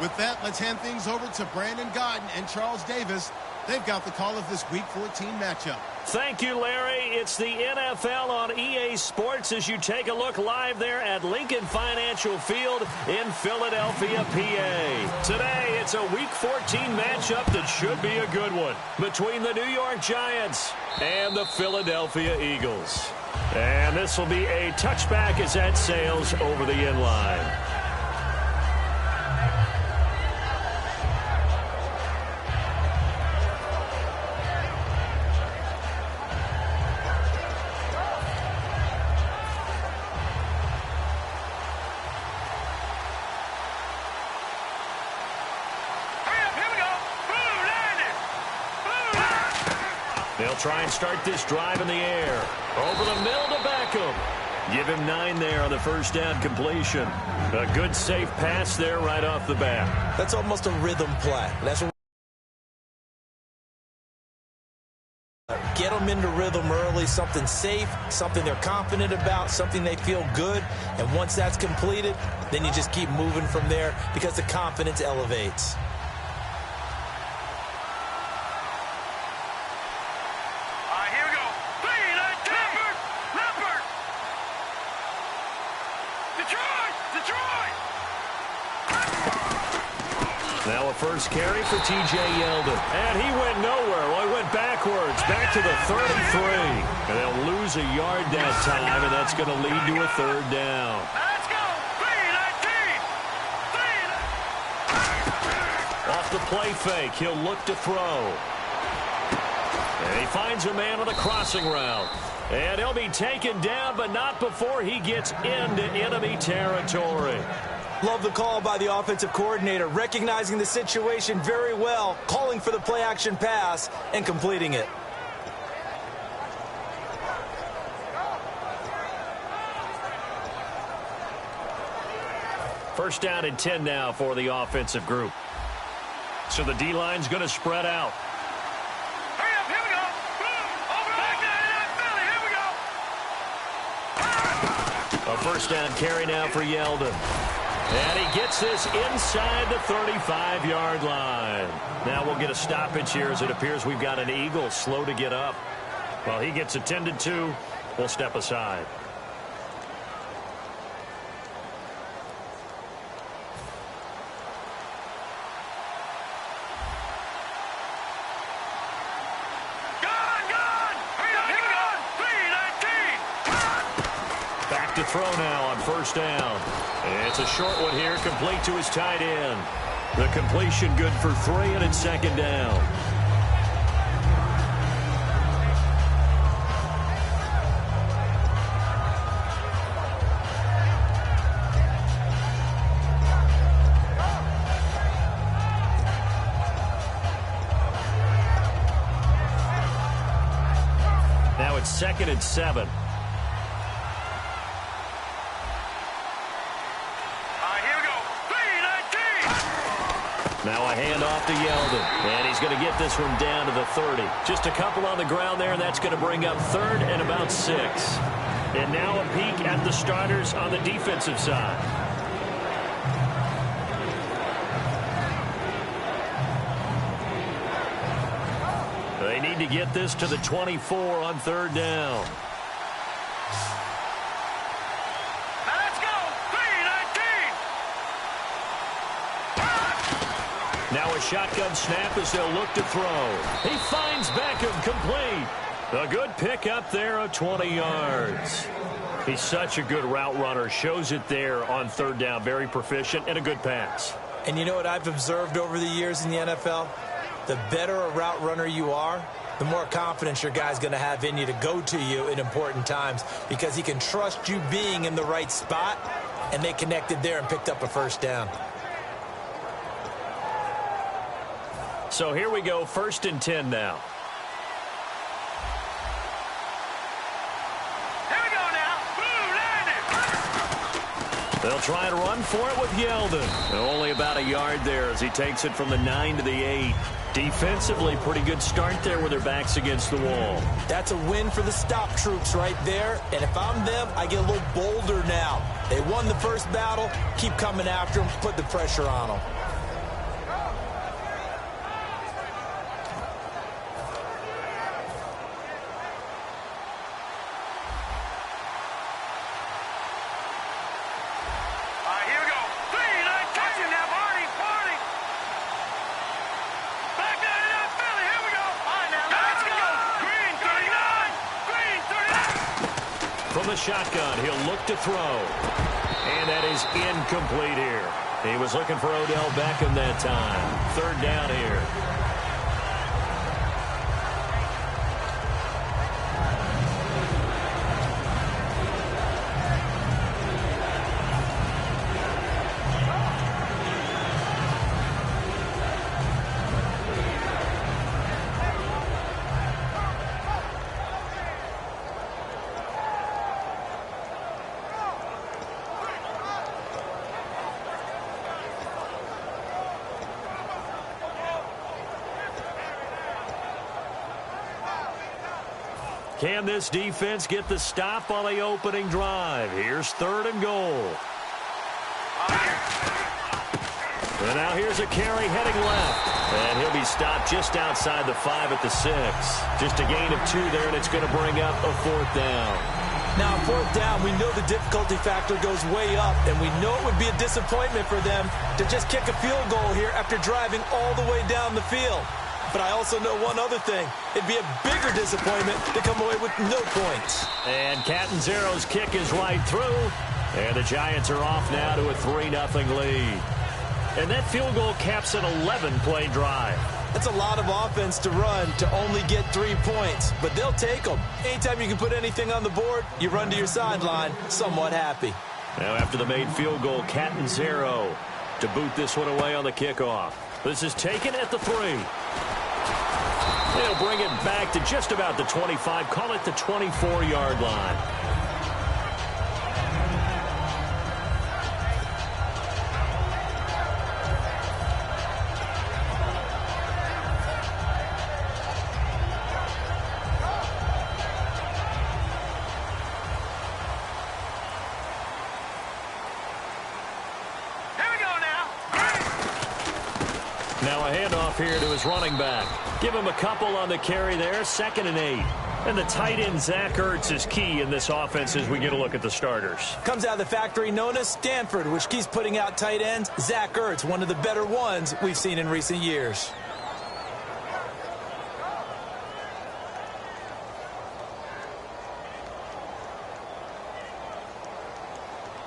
With that, let's hand things over to Brandon Godden and Charles Davis. They've got the call of this Week 14 matchup. Thank you, Larry. It's the NFL on EA Sports as you take a look live there at Lincoln Financial Field in Philadelphia, PA. Today, it's a Week 14 matchup that should be a good one between the New York Giants and the Philadelphia Eagles. And this will be a touchback as that sails over the end line. They'll try and start this drive in the air. Over the middle to Beckham. Give him 9 there on the first down completion. A good, safe pass there right off the bat. That's almost a rhythm play. That's what get them into rhythm early, something safe, something they're confident about, something they feel good. And once that's completed, then you just keep moving from there because the confidence elevates. Now a first carry for T.J. Yeldon. And he went nowhere. Well, he went backwards, back to the 33. And they'll lose a yard that time, and that's going to lead to a third down. Let's go! 3-19! Off the play fake, he'll look to throw. And he finds a man on the crossing route. And he'll be taken down, but not before he gets into enemy territory. Love the call by the offensive coordinator, recognizing the situation very well, calling for the play-action pass, and completing it. First down and 10 now for the offensive group. So the D-line's going to spread out. Hurry up, here we go. Over back, here we go. A first down carry now for Yeldon. And he gets this inside the 35-yard line. Now we'll get a stoppage here as it appears we've got an Eagle slow to get up. Well, he gets attended to. We'll step aside. Back to throw now on first down. It's a short one here, complete to his tight end. The completion good for 3, and it's second down. Now it's 2nd and 7. Now a handoff to Yeldon. And he's going to get this one down to the 30. Just a couple on the ground there, and that's going to bring up 3rd and about 6. And now a peek at the starters on the defensive side. They need to get this to the 24 on 3rd down. Now a shotgun snap as they'll look to throw. He finds Beckham complete. A good pickup there of 20 yards. He's such a good route runner. Shows it there on 3rd down. Very proficient and a good pass. And you know what I've observed over the years in the NFL? The better a route runner you are, the more confidence your guy's going to have in you to go to you in important times because he can trust you being in the right spot, and they connected there and picked up a first down. So here we go, 1st and 10 now. Here we go now. They'll try and run for it with Yeldon. Only about a yard there as he takes it from the 9 to the 8. Defensively, pretty good start there with their backs against the wall. That's a win for the stop troops right there. And if I'm them, I get a little bolder now. They won the first battle. Keep coming after them. Put the pressure on them. the shotgun. He'll look to throw. And that is incomplete here. He was looking for Odell Beckham that time. Third down here. Can this defense get the stop on the opening drive? Here's 3rd and goal. And now here's a carry heading left. And he'll be stopped just outside the 5 at the 6. Just a gain of 2 there, and it's going to bring up a 4th down. Now, 4th down, we know the difficulty factor goes way up, and we know it would be a disappointment for them to just kick a field goal here after driving all the way down the field. But I also know one other thing. It'd be a bigger disappointment to come away with no points. And Catanzaro's kick is right through. And the Giants are off now to a 3-0 lead. And that field goal caps an 11-play drive. That's a lot of offense to run to only get 3 points. But they'll take them. Anytime you can put anything on the board, you run to your sideline somewhat happy. Now after the made field goal, Catanzaro to boot this one away on the kickoff. This is taken at the 3. They'll bring it back to just about the 25. Call it the 24-yard line. Now a handoff here to his running back. Give him a couple on the carry there. 2nd and 8. And the tight end, Zach Ertz, is key in this offense as we get a look at the starters. Comes out of the factory known as Stanford, which keeps putting out tight ends. Zach Ertz, one of the better ones we've seen in recent years.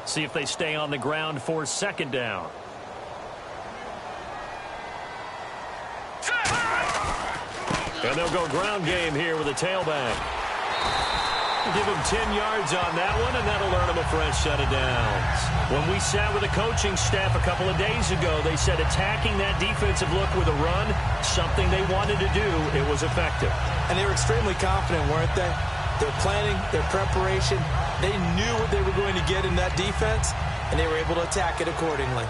See if they stay on the ground for 2nd down. And they'll go ground game here with a tailback. Give him 10 yards on that one, and that'll earn him a fresh set of downs. When we sat with the coaching staff a couple of days ago, they said attacking that defensive look with a run, something they wanted to do, it was effective. And they were extremely confident, weren't they? Their planning, their preparation, they knew what they were going to get in that defense, and they were able to attack it accordingly.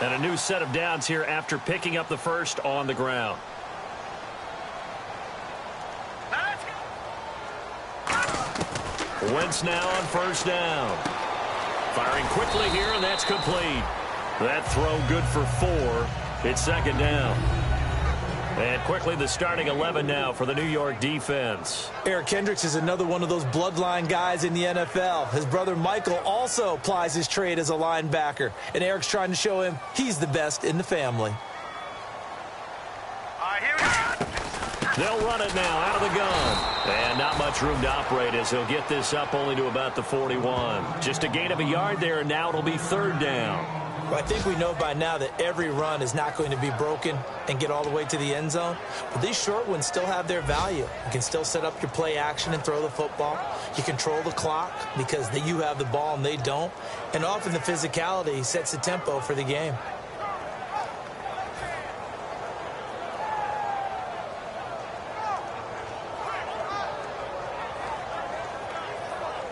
And a new set of downs here after picking up the first on the ground. Wentz now on 1st down. Firing quickly here, and that's complete. That throw good for 4. It's 2nd down. And quickly the starting 11 now for the New York defense. Eric Kendricks is another one of those bloodline guys in the NFL. His brother Michael also plies his trade as a linebacker. And Eric's trying to show him he's the best in the family. Here we go. They'll run it now out of the gun. And not much room to operate as he'll get this up only to about the 41. Just a gain of a yard there, and now it'll be 3rd down. Well, I think we know by now that every run is not going to be broken and get all the way to the end zone. But these short ones still have their value. You can still set up your play action and throw the football. You control the clock because you have the ball and they don't. And often the physicality sets the tempo for the game.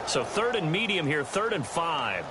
So 3rd and medium here, 3rd and 5.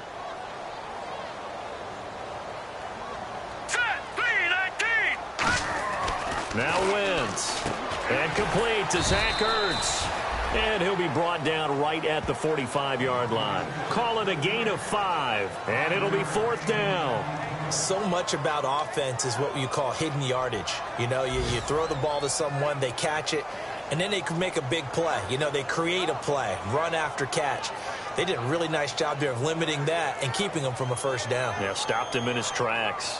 Now Wentz. And complete to Zach Ertz. And he'll be brought down right at the 45-yard line. Call it a gain of 5. And it'll be 4th down. So much about offense is what you call hidden yardage. You know, you throw the ball to someone, they catch it, and then they can make a big play. You know, they create a play, run after catch. They did a really nice job there of limiting that and keeping him from a first down. Yeah, stopped him in his tracks.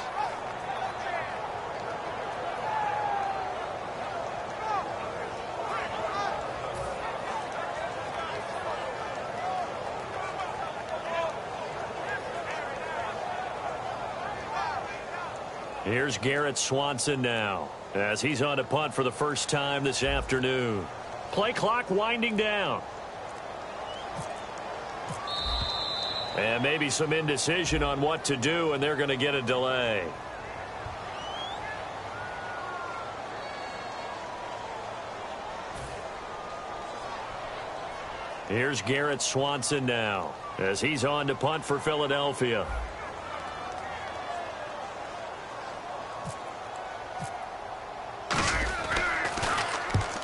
Here's Garrett Swanson now, as he's on to punt for the first time this afternoon. Play clock winding down. And maybe some indecision on what to do, and they're going to get a delay. Here's Garrett Swanson now, as he's on to punt for Philadelphia.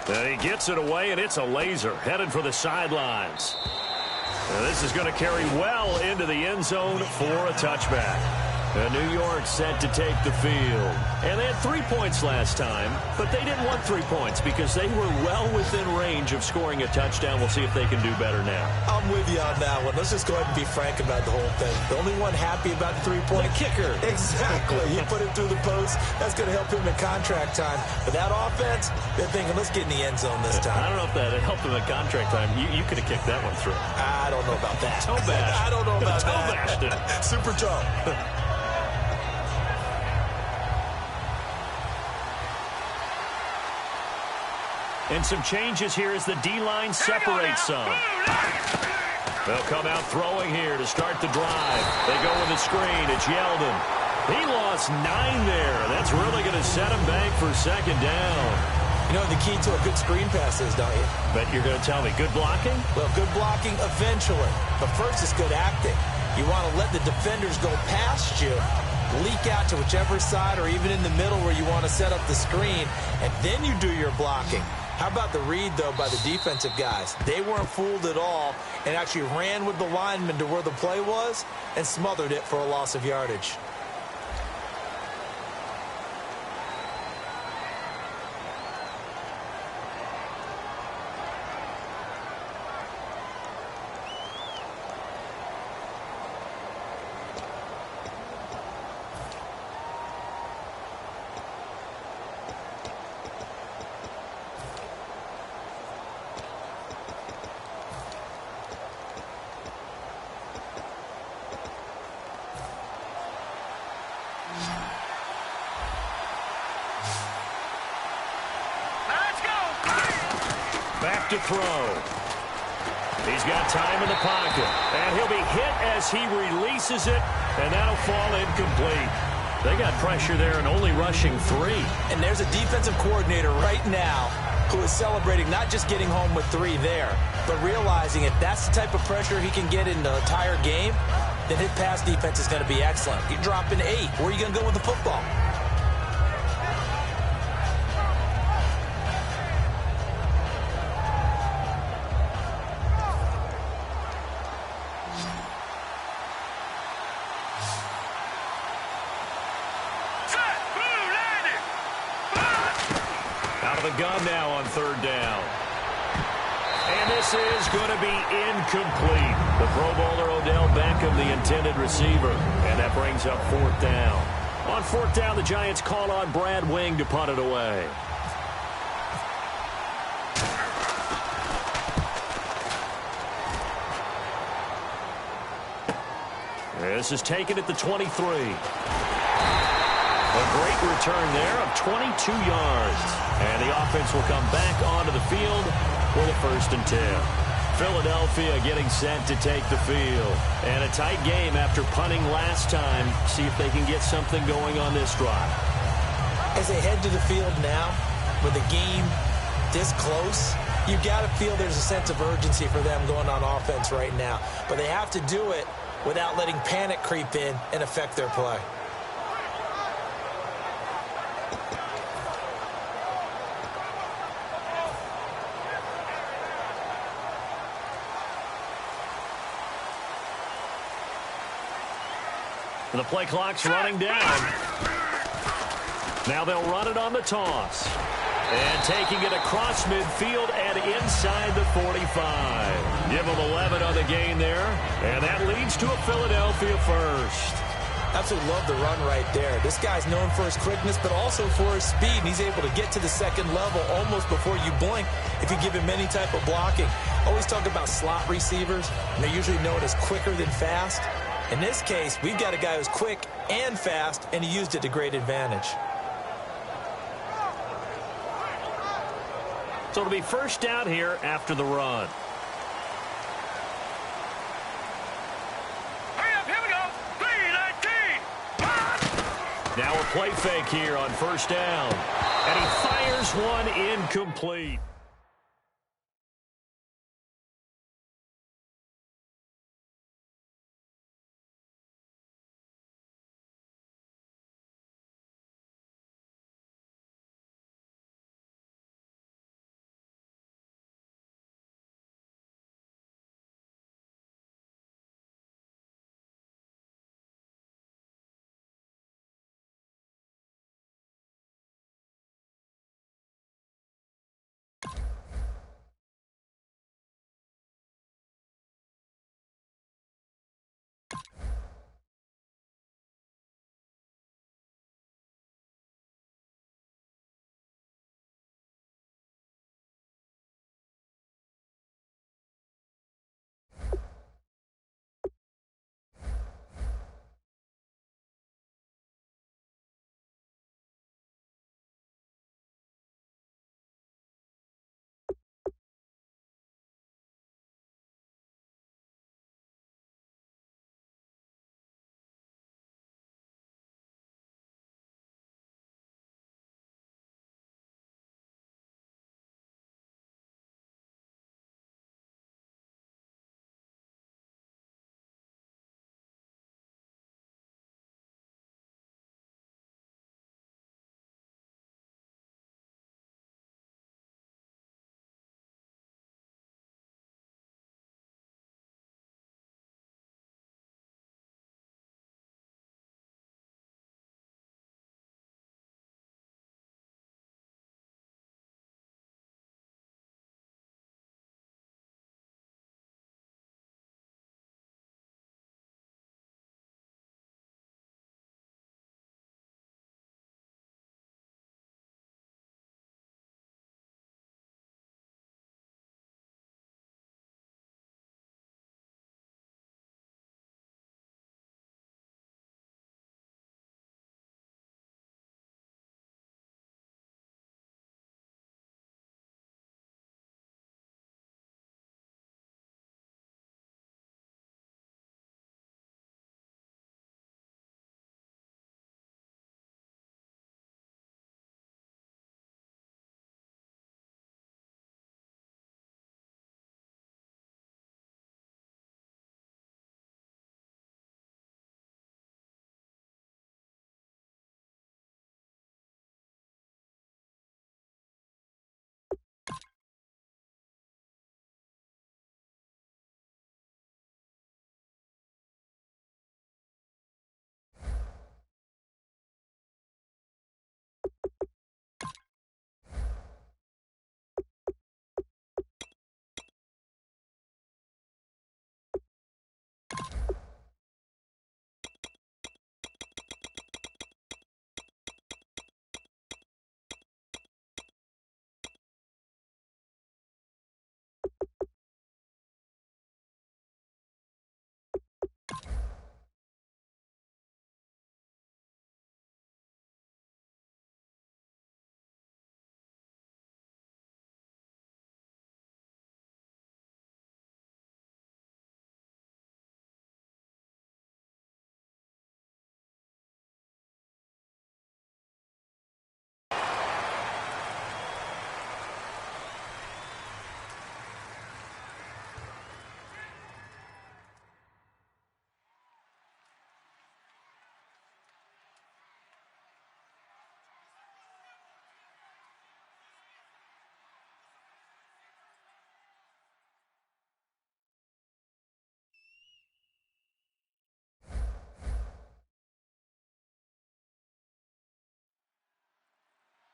And he gets it away, and it's a laser headed for the sidelines. And this is going to carry well into the end zone for a touchback. And New York set to take the field. And they had 3 points last time, but they didn't want 3 points because they were well within range of scoring a touchdown. We'll see if they can do better now. I'm with you on that one. Let's just go ahead and be frank about the whole thing. The only one happy about the 3-point kicker. Exactly. He put it through the post. That's going to help him in contract time. But that offense, they're thinking, let's get in the end zone this time. I don't know if that helped him in contract time. You could have kicked that one through. I don't know about that. Toe bash. I don't know about toe that. Bashed it. Super toe. And some changes here as the D-line separates some. They'll come out throwing here to start the drive. They go with the screen. It's Yeldon. He lost 9 there. That's really going to set him back for second down. You know the key to a good screen pass is, don't you? Bet you're going to tell me. Good blocking? Well, good blocking eventually. But first it's good acting. You want to let the defenders go past you, leak out to whichever side or even in the middle where you want to set up the screen, and then you do your blocking. How about the read, though, by the defensive guys? They weren't fooled at all and actually ran with the lineman to where the play was and smothered it for a loss of yardage. Back to throw. He's got time in the pocket. And he'll be hit as he releases it. And that'll fall incomplete. They got pressure there and only rushing 3. And there's a defensive coordinator right now who is celebrating not just getting home with 3 there, but realizing if that's the type of pressure he can get in the entire game, then his pass defense is going to be excellent. You're dropping 8. Where are you going to go with the football? The gun now on 3rd down. And this is going to be incomplete. The Pro Bowler Odell Beckham, the intended receiver. And that brings up 4th down. On 4th down, the Giants call on Brad Wing to punt it away. This is taken at the 23. A great return there of 22 yards. And the offense will come back onto the field with a 1st and 10. Philadelphia getting set to take the field. And a tight game after punting last time. See if they can get something going on this drive. As they head to the field now, with the game this close, you got to feel there's a sense of urgency for them going on offense right now. But they have to do it without letting panic creep in and affect their play. And the play clock's running down. Now they'll run it on the toss. And taking it across midfield and inside the 45. Give them 11 on the gain there. And that leads to a Philadelphia first. Absolutely love the run right there. This guy's known for his quickness, but also for his speed. And he's able to get to the second level almost before you blink if you give him any type of blocking. Always talk about slot receivers, and they're usually known as quicker than fast. In this case, we've got a guy who's quick and fast, and he used it to great advantage. So it'll be first down here after the run. Now a play fake here on first down. And he fires one incomplete.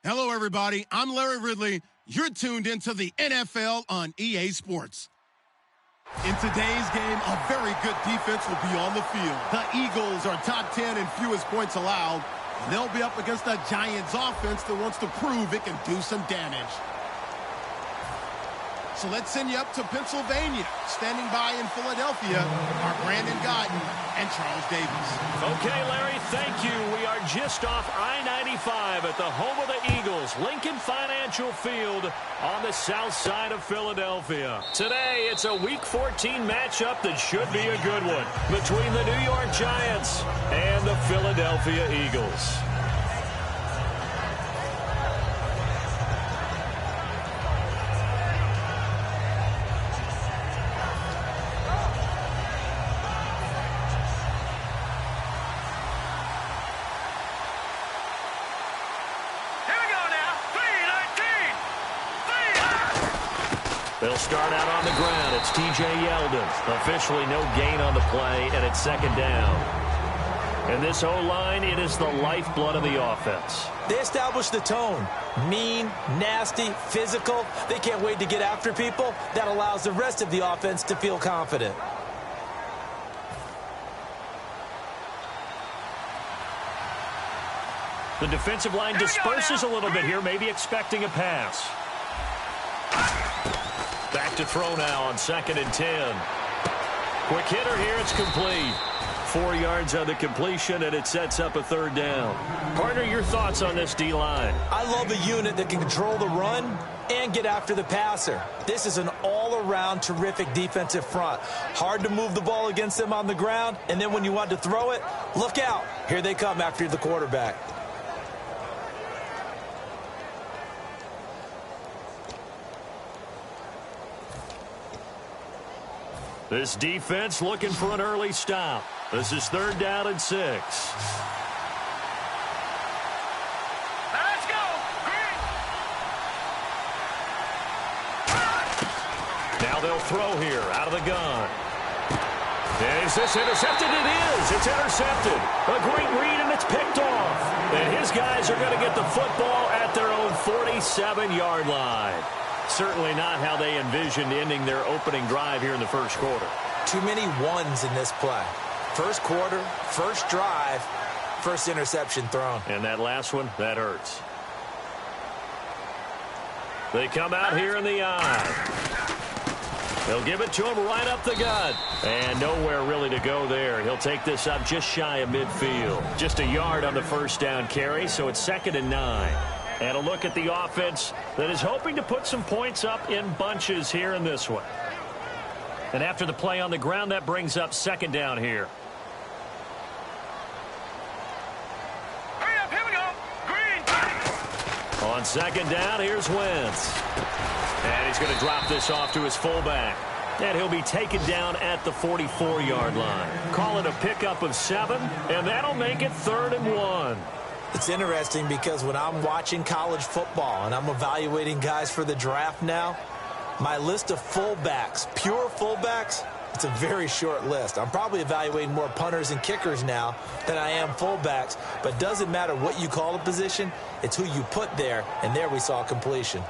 Hello, everybody. I'm Larry Ridley. You're tuned into the NFL on EA Sports. In today's game, a very good defense will be on the field. The Eagles are top 10 in fewest points allowed, and they'll be up against a Giants offense that wants to prove it can do some damage. So let's send you up to Pennsylvania. Standing by in Philadelphia are Brandon Gaudin and Charles Davis. Okay, Larry, thank you. We are just off I-95 at the home of the Eagles, Lincoln Financial Field on the south side of Philadelphia. Today, it's a Week 14 matchup that should be a good one between the New York Giants and the Philadelphia Eagles. They'll start out on the ground. It's T.J. Yeldon. Officially no gain on the play, and it's second down. And this O-line, it is the lifeblood of the offense. They establish the tone. Mean, nasty, physical. They can't wait to get after people. That allows the rest of the offense to feel confident. The defensive line disperses a little bit here, maybe expecting a pass. Back to throw now on 2nd and 10. Quick hitter here, it's complete. 4 yards on the completion, and it sets up a third down. Partner, your thoughts on this D-line? I love a unit that can control the run and get after the passer. This is an all-around terrific defensive front. Hard to move the ball against them on the ground, and then when you want to throw it, look out. Here they come after the quarterback. This defense looking for an early stop. This is 3rd down and 6. Let's go. Now they'll throw here out of the gun. Is this intercepted? It is. It's intercepted. A great read, and it's picked off. And his guys are going to get the football at their own 47-yard line. Certainly not how they envisioned ending their opening drive here in the first quarter. Too many ones in this play. First quarter, first drive, first interception thrown. And that last one, that hurts. They come out here in the eye. They'll give it to him right up the gut. And nowhere really to go there. He'll take this up just shy of midfield. Just a yard on the first down carry, so it's 2nd and 9. And a look at the offense that is hoping to put some points up in bunches here in this one. And after the play on the ground, that brings up 2nd down here. Hurry up, here we go. Green. On 2nd down, here's Wentz. And he's going to drop this off to his fullback. And he'll be taken down at the 44-yard line. Call it a pickup of 7, and that'll make it 3rd and 1. It's interesting because when I'm watching college football and I'm evaluating guys for the draft now, my list of fullbacks, pure fullbacks, it's a very short list. I'm probably evaluating more punters and kickers now than I am fullbacks, but doesn't matter what you call a position, it's who you put there, and there we saw completion.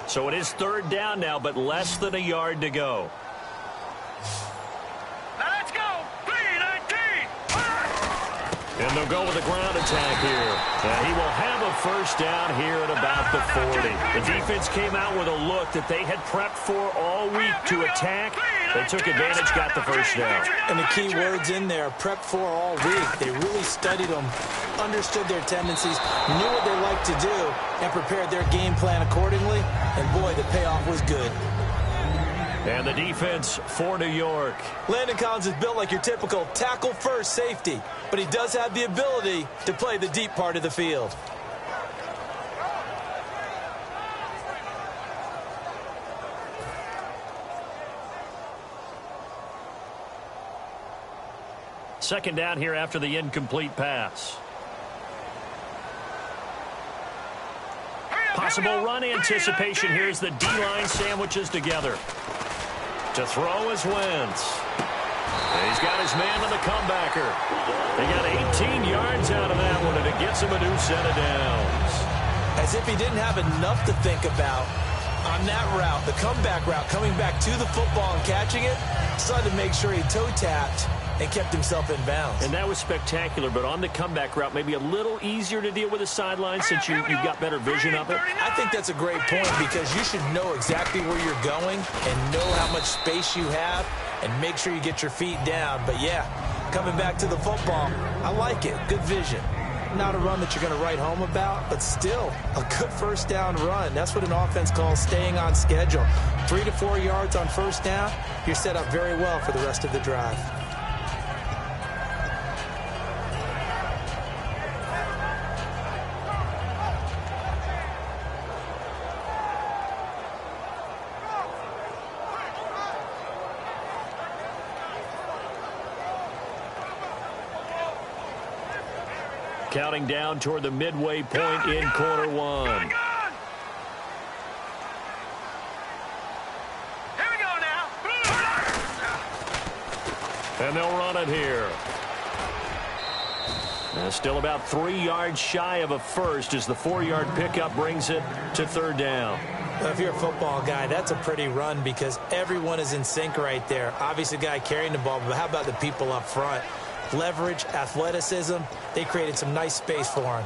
So it is 3rd down now, but less than a yard to go. Let's go. 3-19. And they'll go with a ground attack here. And he will have a first down here at about the 40. The defense came out with a look that they had prepped for all week to attack. They took advantage, got the first down. And the key words in there, prep for all week. They really studied them, understood their tendencies, knew what they liked to do, and prepared their game plan accordingly. And boy, the payoff was good. And the defense for New York. Landon Collins is built like your typical tackle-first safety, but he does have the ability to play the deep part of the field. Second down here after the incomplete pass. Possible run anticipation here as the D-line sandwiches together. To throw is Wentz. And he's got his man on the comebacker. They got 18 yards out of that one, and it gets him a new set of downs. As if he didn't have enough to think about on that route, the comeback route, coming back to the football and catching it, decided to make sure he toe-tapped and kept himself in bounds. And that was spectacular, but on the comeback route, maybe a little easier to deal with the sideline since you've got better vision of it. I think that's a great point because you should know exactly where you're going and know how much space you have and make sure you get your feet down. But, yeah, coming back to the football, I like it. Good vision. Not a run that you're going to write home about, but still a good first down run. That's what an offense calls staying on schedule. 3 to 4 yards on first down, you're set up very well for the rest of the drive. Counting down toward the midway point in quarter one. Here we go now. And they'll run it here. Still about 3 yards shy of a first as the 4-yard pickup brings it to third down. Well, if you're a football guy, that's a pretty run because everyone is in sync right there. Obviously, the guy carrying the ball, but how about the people up front? Leverage, athleticism, they created some nice space for him.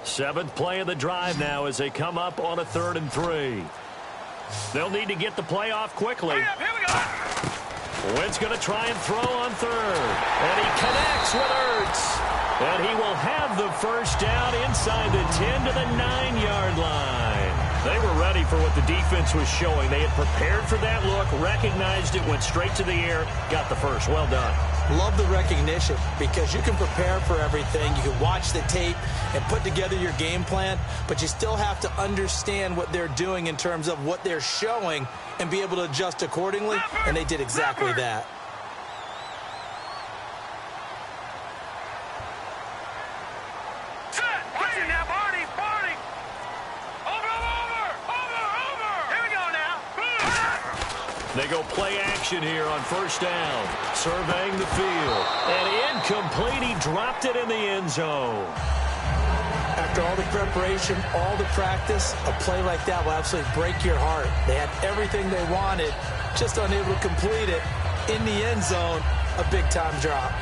Seventh play of the drive now as they come up on a 3rd and 3. They'll need to get the play off quickly. Here we go. Wentz going to try and throw on 3rd. And he connects with Ertz. And he will have the first down inside the 10 to the 9-yard line. They were ready for what the defense was showing. They had prepared for that look, recognized it, went straight to the air, got the first. Well done. Love the recognition because you can prepare for everything. You can watch the tape and put together your game plan, but you still have to understand what they're doing in terms of what they're showing and be able to adjust accordingly, and they did exactly that. They go play action here on first down. Surveying the field. And incomplete. He dropped it in the end zone. After all the preparation, all the practice, a play like that will absolutely break your heart. They had everything they wanted, just unable to complete it. In the end zone, a big-time drop.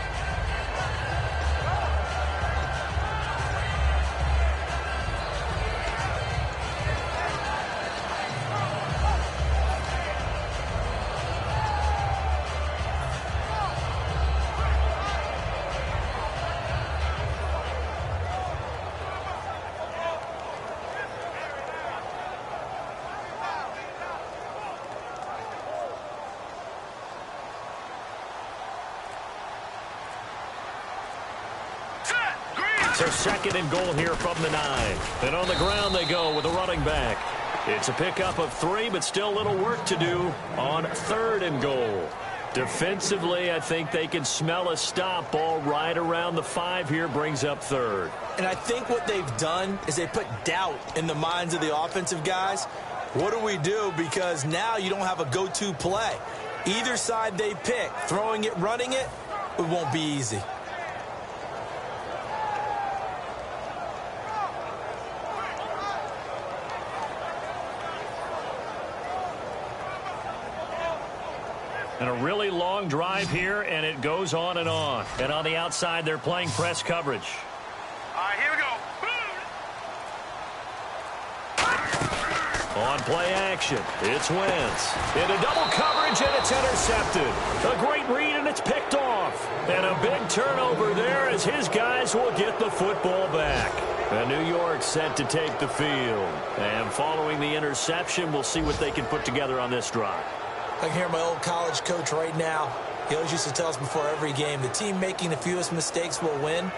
So 2nd and goal here from the 9. And on the ground they go with a running back. It's a pickup of 3, but still a little work to do on 3rd and goal. Defensively, I think they can smell a stop. Ball right around the 5 here brings up 3rd. And I think what they've done is they put doubt in the minds of the offensive guys. What do we do? Because now you don't have a go-to play. Either side they pick, throwing it, running it, it won't be easy. And a really long drive here, and it goes on and on. And on the outside, they're playing press coverage. All right, here we go. On play action, it's Wentz. Into double coverage, and it's intercepted. A great read, and it's picked off. And a big turnover there as his guys will get the football back. And New York set to take the field. And following the interception, we'll see what they can put together on this drive. I can hear my old college coach right now. He always used to tell us before every game, the team making the fewest mistakes will win.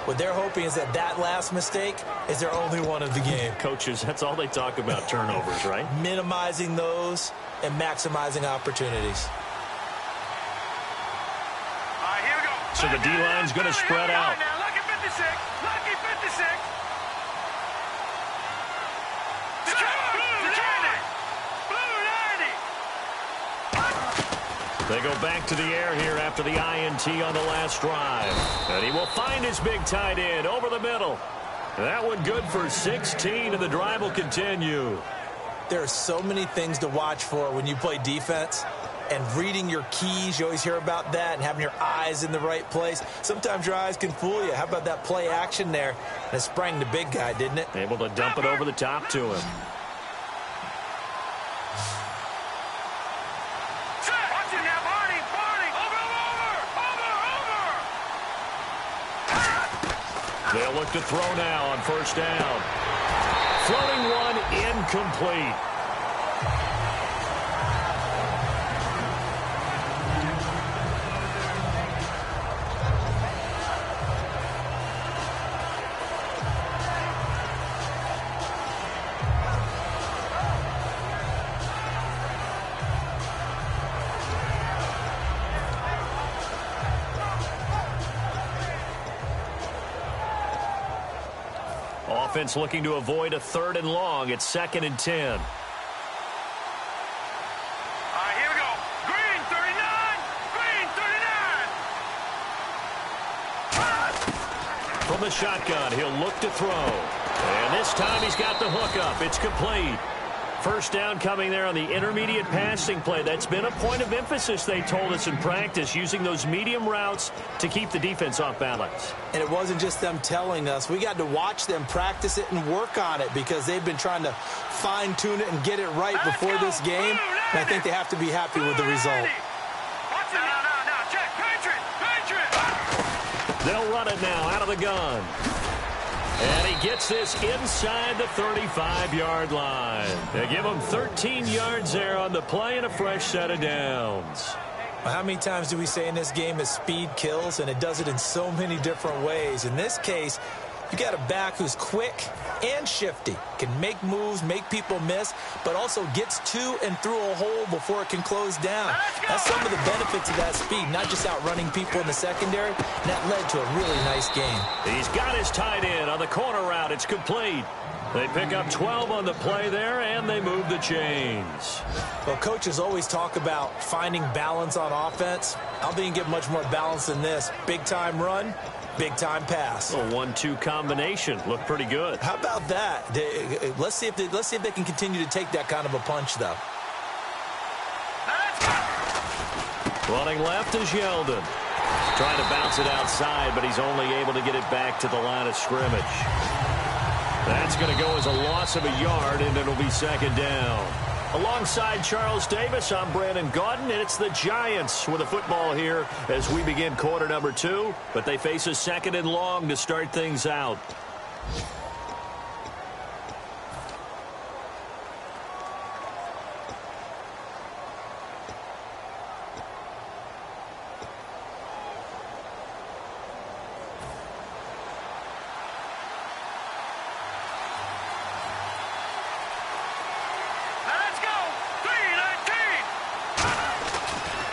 What they're hoping is that last mistake is their only one of the game. Coaches, that's all they talk about, turnovers, right? Minimizing those and maximizing opportunities. All right, here we go. So the D-line's going to spread out. Now, lucky 56. Lucky 56. They go back to the air here after the INT on the last drive. And he will find his big tight end over the middle. That one good for 16, and the drive will continue. There are so many things to watch for when you play defense. And reading your keys, you always hear about that, and having your eyes in the right place. Sometimes your eyes can fool you. How about that play action there? And it sprang the big guy, didn't it? Able to dump it over the top to him. They'll look to throw now on first down. Floating one, incomplete. Offense looking to avoid a 3rd and long. It's 2nd and 10. All right, here we go. Green 39. Green 39. From the shotgun, he'll look to throw. And this time he's got the hook up. It's complete. First down coming there on the intermediate passing play. That's been a point of emphasis, they told us in practice, using those medium routes to keep the defense off balance. And it wasn't just them telling us. We got to watch them practice it and work on it because they've been trying to fine-tune it and get it right before this game. And I think they have to be happy with the result. Watch it now. Check. Patriot. They'll run it now out of the gun. And he gets this inside the 35-yard line. They give him 13 yards there on the play and a fresh set of downs. Well, how many times do we say in this game that speed kills, and it does it in so many different ways? In this case, you got a back who's quick and shifty, can make moves, make people miss, but also gets to and through a hole before it can close down. That's some of the benefits of that speed, not just outrunning people in the secondary, and that led to a really nice game. He's got his tight end on the corner route. It's complete. They pick up 12 on the play there, and they move the chains. Well, coaches always talk about finding balance on offense. I don't think you get much more balance than this. Big-time run, big-time pass. A 1-2 combination. Looked pretty good. How about that? Let's see if they can continue to take that kind of a punch, though. Running left is Yeldon. Trying to bounce it outside, but he's only able to get it back to the line of scrimmage. That's going to go as a loss of a yard, and it'll be 2nd down. Alongside Charles Davis, I'm Brandon Gaudin, and it's the Giants with the football here as we begin quarter number 2, but they face a 2nd and long to start things out.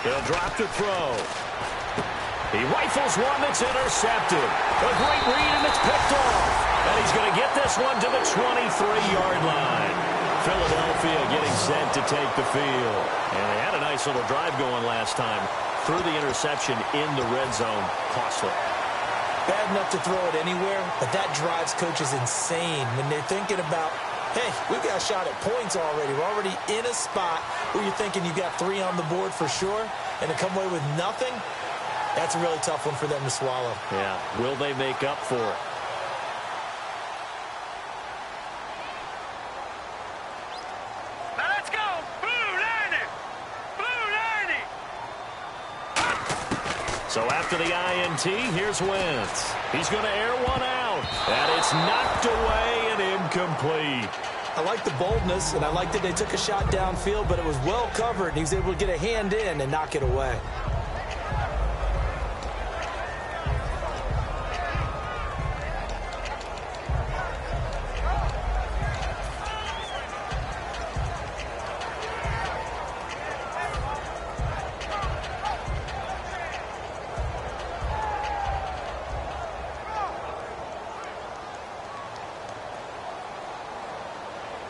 They'll drop to throw. He rifles one that's intercepted. A great read, and it's picked off. And he's going to get this one to the 23-yard line. Philadelphia getting set to take the field. And they had a nice little drive going last time. Threw the interception in the red zone. Costly. Bad enough to throw it anywhere, but that drives coaches insane when they're thinking about, hey, we've got a shot at points already. We're already in a spot where you're thinking you got 3 on the board for sure, and to come away with nothing, that's a really tough one for them to swallow. Yeah, will they make up for it? Let's go. Blue 90. Blue 90. So after the INT, here's Wentz. He's going to air one out, and it's knocked away and incomplete. I like the boldness, and I like that they took a shot downfield, but it was well covered, and he was able to get a hand in and knock it away.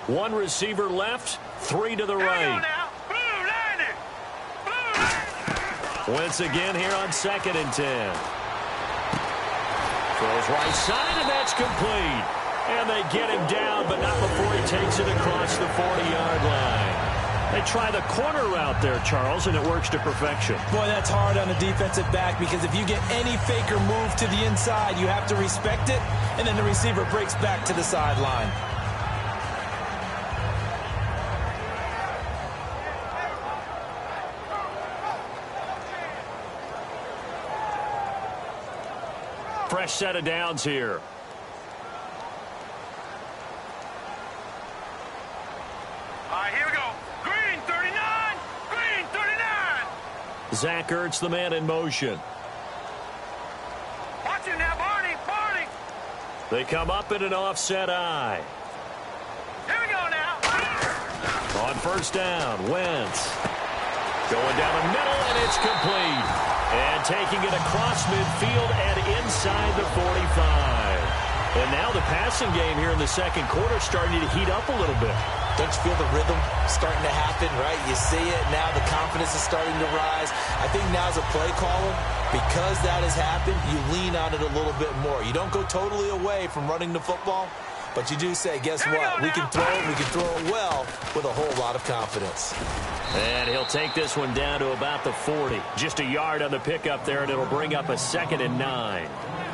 One receiver left, 3 to the right. Wentz again here on 2nd and 10. Throws right side, and that's complete. And they get him down, but not before he takes it across the 40-yard line. They try the corner route there, Charles, and it works to perfection. Boy, that's hard on a defensive back because if you get any faker move to the inside, you have to respect it, and then the receiver breaks back to the sideline. Fresh set of downs here. Here we go. Green 39. Green 39. Zach Ertz, the man in motion. Watch it now, Barney. Barney. They come up in an offset eye. Here we go now. On first down, Wentz. Going down the middle, and it's complete. And taking it across midfield and inside the 45. And now the passing game here in the second quarter starting to heat up a little bit. Don't you feel the rhythm starting to happen, right? You see it. Now the confidence is starting to rise. I think now as a play caller, because that has happened, you lean on it a little bit more. You don't go totally away from running the football, but you do say, guess what? We can throw it. We can throw it well with a whole lot of confidence. And he'll take this one down to about the 40. Just a yard on the pickup there, and it'll bring up a 2nd and 9.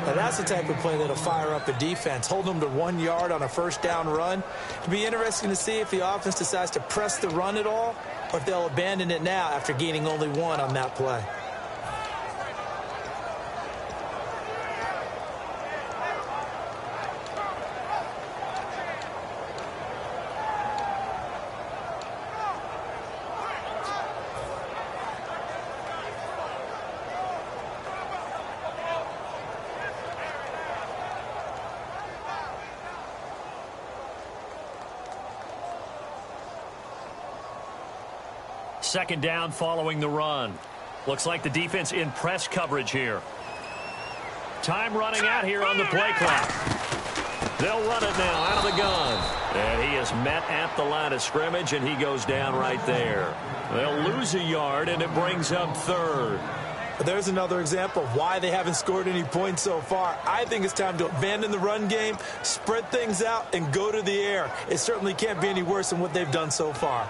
Now that's the type of play that'll fire up a defense. Hold them to 1 yard on a first down run. It'll be interesting to see if the offense decides to press the run at all, or if they'll abandon it now after gaining only 1 on that play. Second down following the run. Looks like the defense in press coverage here. Time running out here on the play clock. They'll run it now out of the gun. And he is met at the line of scrimmage, and he goes down right there. They'll lose a yard, and it brings up 3rd. There's another example of why they haven't scored any points so far. I think it's time to abandon the run game, spread things out, and go to the air. It certainly can't be any worse than what they've done so far.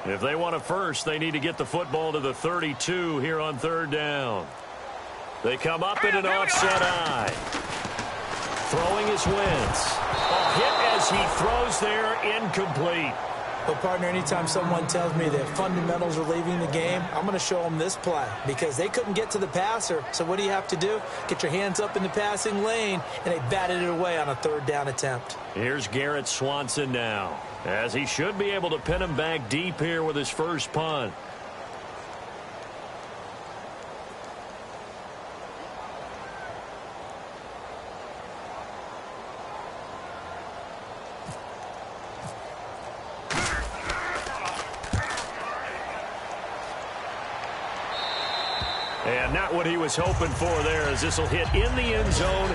If they want a first, they need to get the football to the 32 here on 3rd down. They come up in an offset eye. Throwing is Wentz. A hit as he throws there, incomplete. Well, partner, anytime someone tells me that fundamentals are leaving the game, I'm going to show them this play because they couldn't get to the passer. So what do you have to do? Get your hands up in the passing lane, and they batted it away on a 3rd down attempt. Here's Garrett Swanson now, as he should be able to pin him back deep here with his first punt. And not what he was hoping for there, as this will hit in the end zone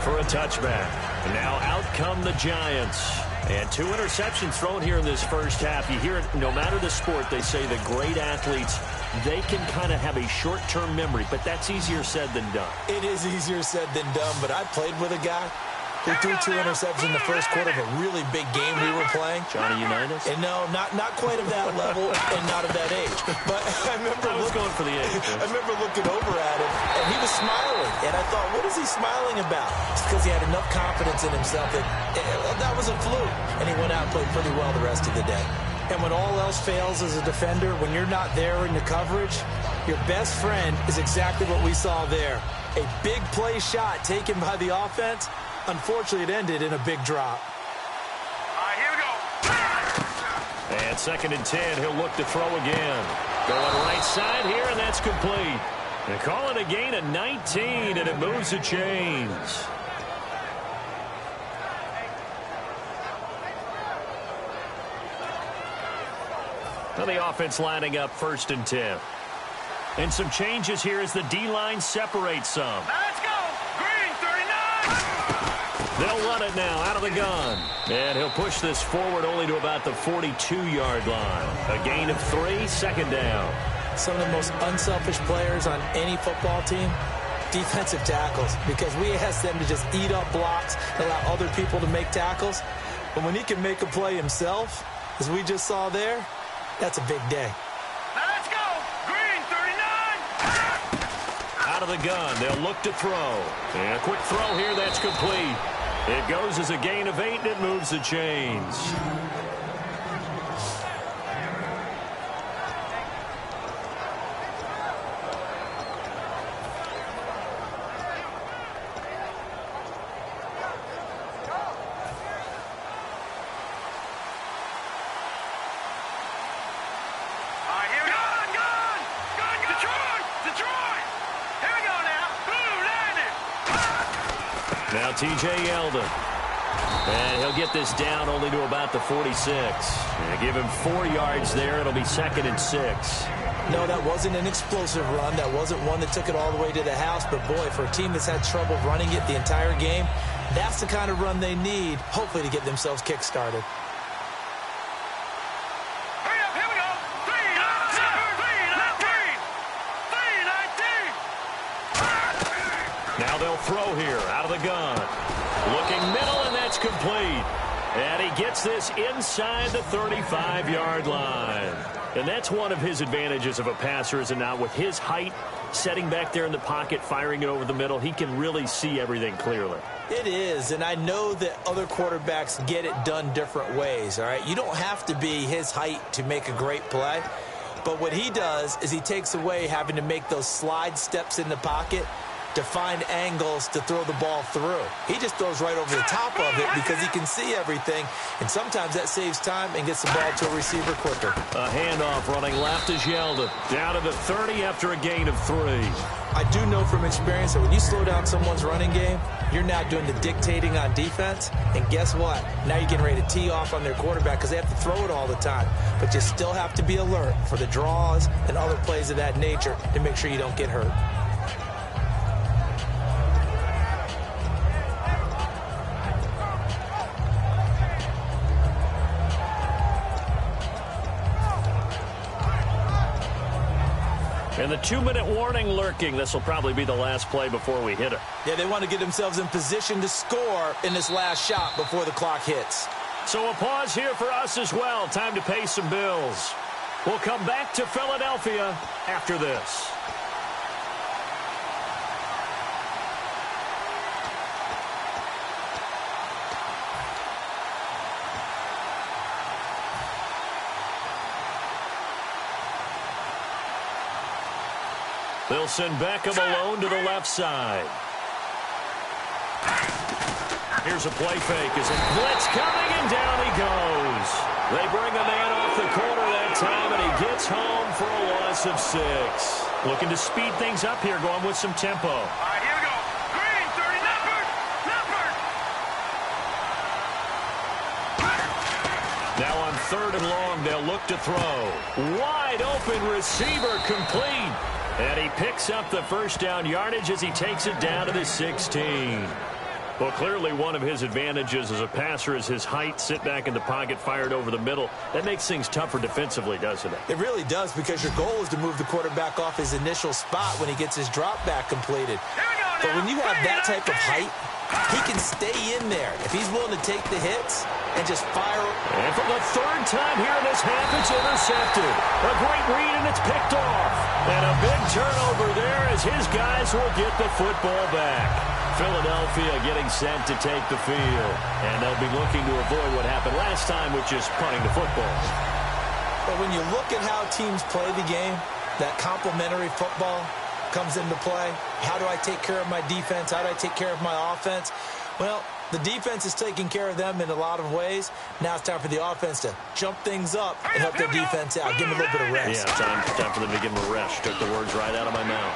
for a touchback. And now out come the Giants. And 2 interceptions thrown here in this first half. You hear it, no matter the sport, they say the great athletes, they can kind of have a short-term memory, but that's easier said than done. It is easier said than done, but I played with a guy who threw 2 interceptions in the first quarter of a really big game we were playing. Johnny Unitas? And no, not quite of that level and not of that age. But I was going for the age. I remember looking over at him, and he was smiling. And I thought, what is he smiling about? It's because he had enough confidence in himself that was a fluke. And he went out and played pretty well the rest of the day. And when all else fails as a defender, when you're not there in the coverage, your best friend is exactly what we saw there. A big play shot taken by the offense. Unfortunately, it ended in a big drop. Here we go. And 2nd and 10, he'll look to throw again. Going right side here, and that's complete. They call it a gain of 19, and it moves the chains. Now the offense lining up 1st and 10. And some changes here as the D-line separates some. Let's go. Green, 39. They'll run it now out of the gun. And he'll push this forward only to about the 42-yard line. A gain of 3, 2nd down. Some of the most unselfish players on any football team, defensive tackles, because we ask them to just eat up blocks and allow other people to make tackles. But when he can make a play himself, as we just saw there, that's a big day. Let's go. Green, 39. Out of the gun, they'll look to throw. And a quick throw here, that's complete. It goes as a gain of 8, and it moves the chains. Now T.J. Yeldon. And he'll get this down only to about the 46. And give him 4 yards there. It'll be 2nd and 6. No, that wasn't an explosive run. That wasn't one that took it all the way to the house. But, boy, for a team that's had trouble running it the entire game, that's the kind of run they need, hopefully, to get themselves kick-started. Now they'll throw here out of the gun. Looking middle, and that's complete. And he gets this inside the 35-yard line. And that's one of his advantages of a passer, is it not? With his height, setting back there in the pocket, firing it over the middle, he can really see everything clearly. It is, and I know that other quarterbacks get it done different ways, all right? You don't have to be his height to make a great play. But what he does is he takes away having to make those slide steps in the pocket to find angles to throw the ball through. He just throws right over the top of it because he can see everything, and sometimes that saves time and gets the ball to a receiver quicker. A handoff running left is Yeldon. Down to the 30 after a gain of 3. I do know from experience that when you slow down someone's running game, you're now doing the dictating on defense, and guess what? Now you're getting ready to tee off on their quarterback because they have to throw it all the time. But you still have to be alert for the draws and other plays of that nature to make sure you don't get hurt. And the 2-minute warning lurking. This will probably be the last play before we hit it. Yeah, they want to get themselves in position to score in this last shot before the clock hits. So a pause here for us as well. Time to pay some bills. We'll come back to Philadelphia after this. They'll send Beckham alone to the left side. Here's a play fake as a blitz coming, and down he goes. They bring a man off the corner that time, and he gets home for a loss of 6. Looking to speed things up here, going with some tempo. All right, here we go. Green, 30, numbered. Now on 3rd and long, they'll look to throw. Wide open receiver, complete. And he picks up the first down yardage as he takes it down to the 16. Well, clearly one of his advantages as a passer is his height, sit back in the pocket, fired over the middle. That makes things tougher defensively, doesn't it? It really does, because your goal is to move the quarterback off his initial spot when he gets his drop back completed. But when you have that type of height, he can stay in there if he's willing to take the hits and just fire. And for the 3rd time here in this half, it's intercepted. A great read, and it's picked off. And a big turnover there as his guys will get the football back. Philadelphia getting set to take the field. And they'll be looking to avoid what happened last time, which is punting the football. But when you look at how teams play the game, that complementary football comes into play. How do I take care of my defense? How do I take care of my offense? Well, the defense is taking care of them in a lot of ways. Now it's time for the offense to jump things up and help their defense out. Give them a little bit of rest. Yeah, time for them to give them a rest. Took the words right out of my mouth.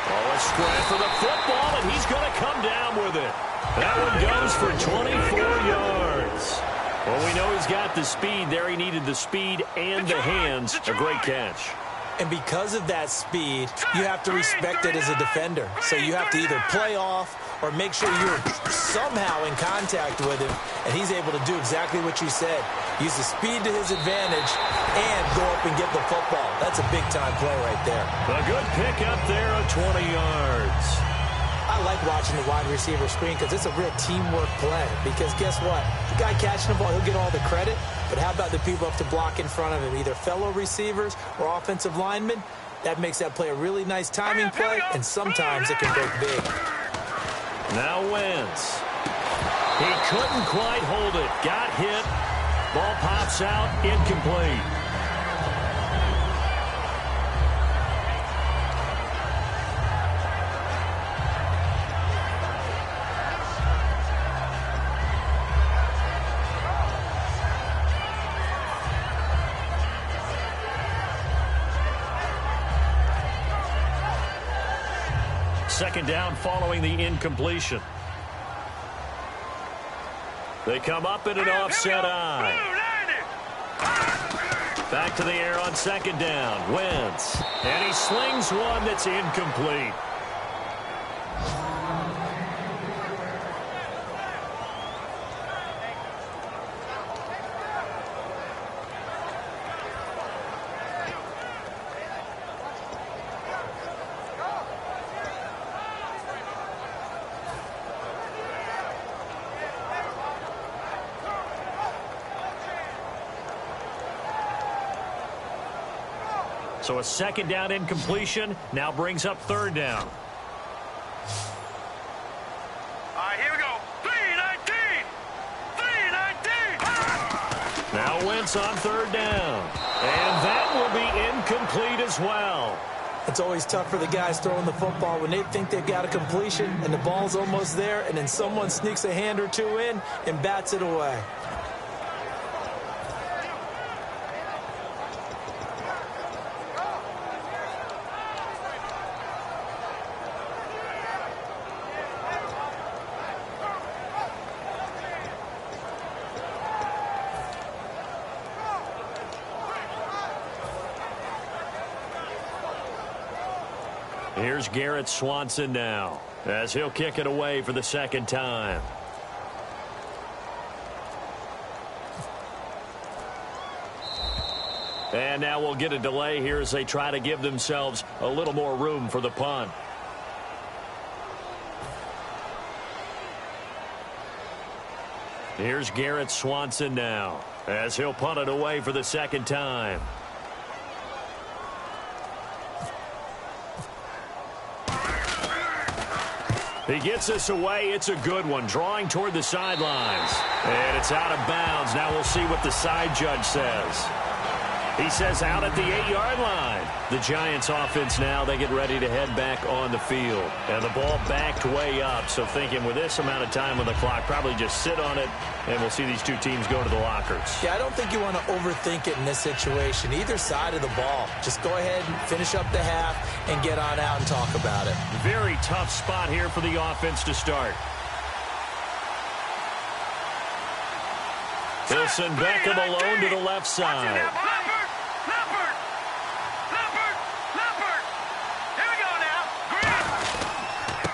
Oh, a scramble for the football, and he's going to come down with it. That one goes for 24 yards. Well, we know he's got the speed there. He needed the speed and the hands. A great catch. And because of that speed, you have to respect it as a defender. So you have to either play off or make sure you're somehow in contact with him, and he's able to do exactly what you said. Use the speed to his advantage and go up and get the football. That's a big-time play right there. A good pick up there of 20 yards. I like watching the wide receiver screen because it's a real teamwork play. Because guess what? The guy catching the ball, he'll get all the credit. But how about the people up to block in front of him, either fellow receivers or offensive linemen? That makes that play a really nice timing play, and sometimes it can break big. Now Wentz. He couldn't quite hold it. Got hit. Ball pops out. Incomplete. Second down following the incompletion. They come up in an offset eye. Back to the air on second down. Wentz. And he slings one that's incomplete. So a second down incompletion now brings up third down. All right, here we go. 3-19. 3-19. Now Wentz on third down. And that will be incomplete as well. It's always tough for the guys throwing the football when they think they've got a completion and the ball's almost there, and then someone sneaks a hand or two in and bats it away. Here's Garrett Swanson now, as he'll kick it away for the second time. And now we'll get a delay here as they try to give themselves a little more room for the punt. Here's Garrett Swanson now, as he'll punt it away for the second time. He gets this away. It's a good one. Drawing toward the sidelines. And it's out of bounds. Now we'll see what the side judge says. He says out at the 8-yard line. The Giants offense now, they get ready to head back on the field. And the ball backed way up. So thinking with this amount of time on the clock, probably just sit on it, and we'll see these two teams go to the lockers. Yeah, I don't think you want to overthink it in this situation. Either side of the ball. Just go ahead and finish up the half and get on out and talk about it. Very tough spot here for the offense to start. They'll send Beckham alone to the left side.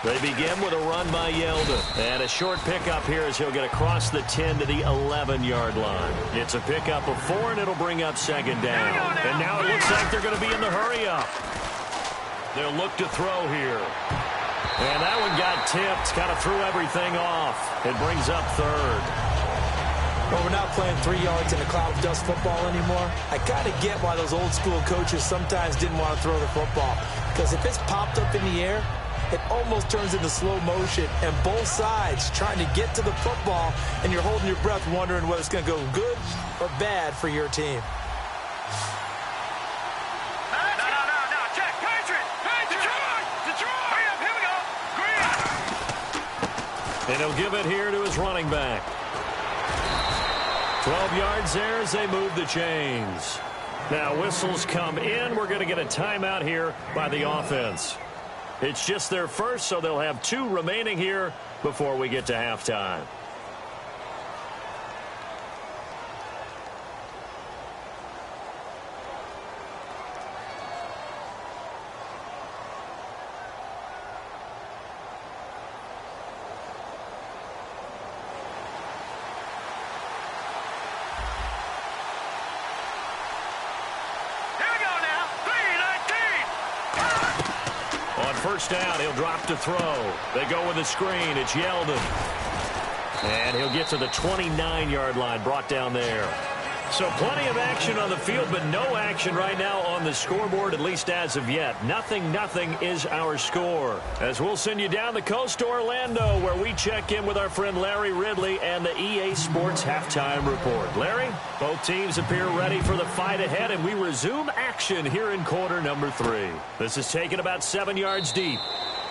They begin with a run by Yeldon. And a short pickup here as he'll get across the 10 to the 11-yard line. It's a pickup of 4, and it'll bring up second down. And now it looks like they're going to be in the hurry-up. They'll look to throw here. And that one got tipped, kind of threw everything off. It brings up third. Well, we're not playing 3 yards in a cloud of dust football anymore. I kind of get why those old-school coaches sometimes didn't want to throw the football. Because if it's popped up in the air, it almost turns into slow motion, and both sides trying to get to the football, and you're holding your breath wondering whether it's going to go good or bad for your team. No, check. Detroit. Hurry up, here we go. And he'll give it here to his running back. 12 yards there as they move the chains. Now whistles come in. We're going to get a timeout here by the offense. It's just their first, so they'll have 2 remaining here before we get to halftime. First down, he'll drop to throw. They go with a screen. It's Yeldon. And he'll get to the 29-yard line, brought down there. So plenty of action on the field, but no action right now on the scoreboard, at least as of yet. Nothing is our score. As we'll send you down the coast to Orlando, where we check in with our friend Larry Ridley and the EA Sports Halftime Report. Larry, both teams appear ready for the fight ahead, and we resume action here in quarter number 3. This is taken about 7 yards deep.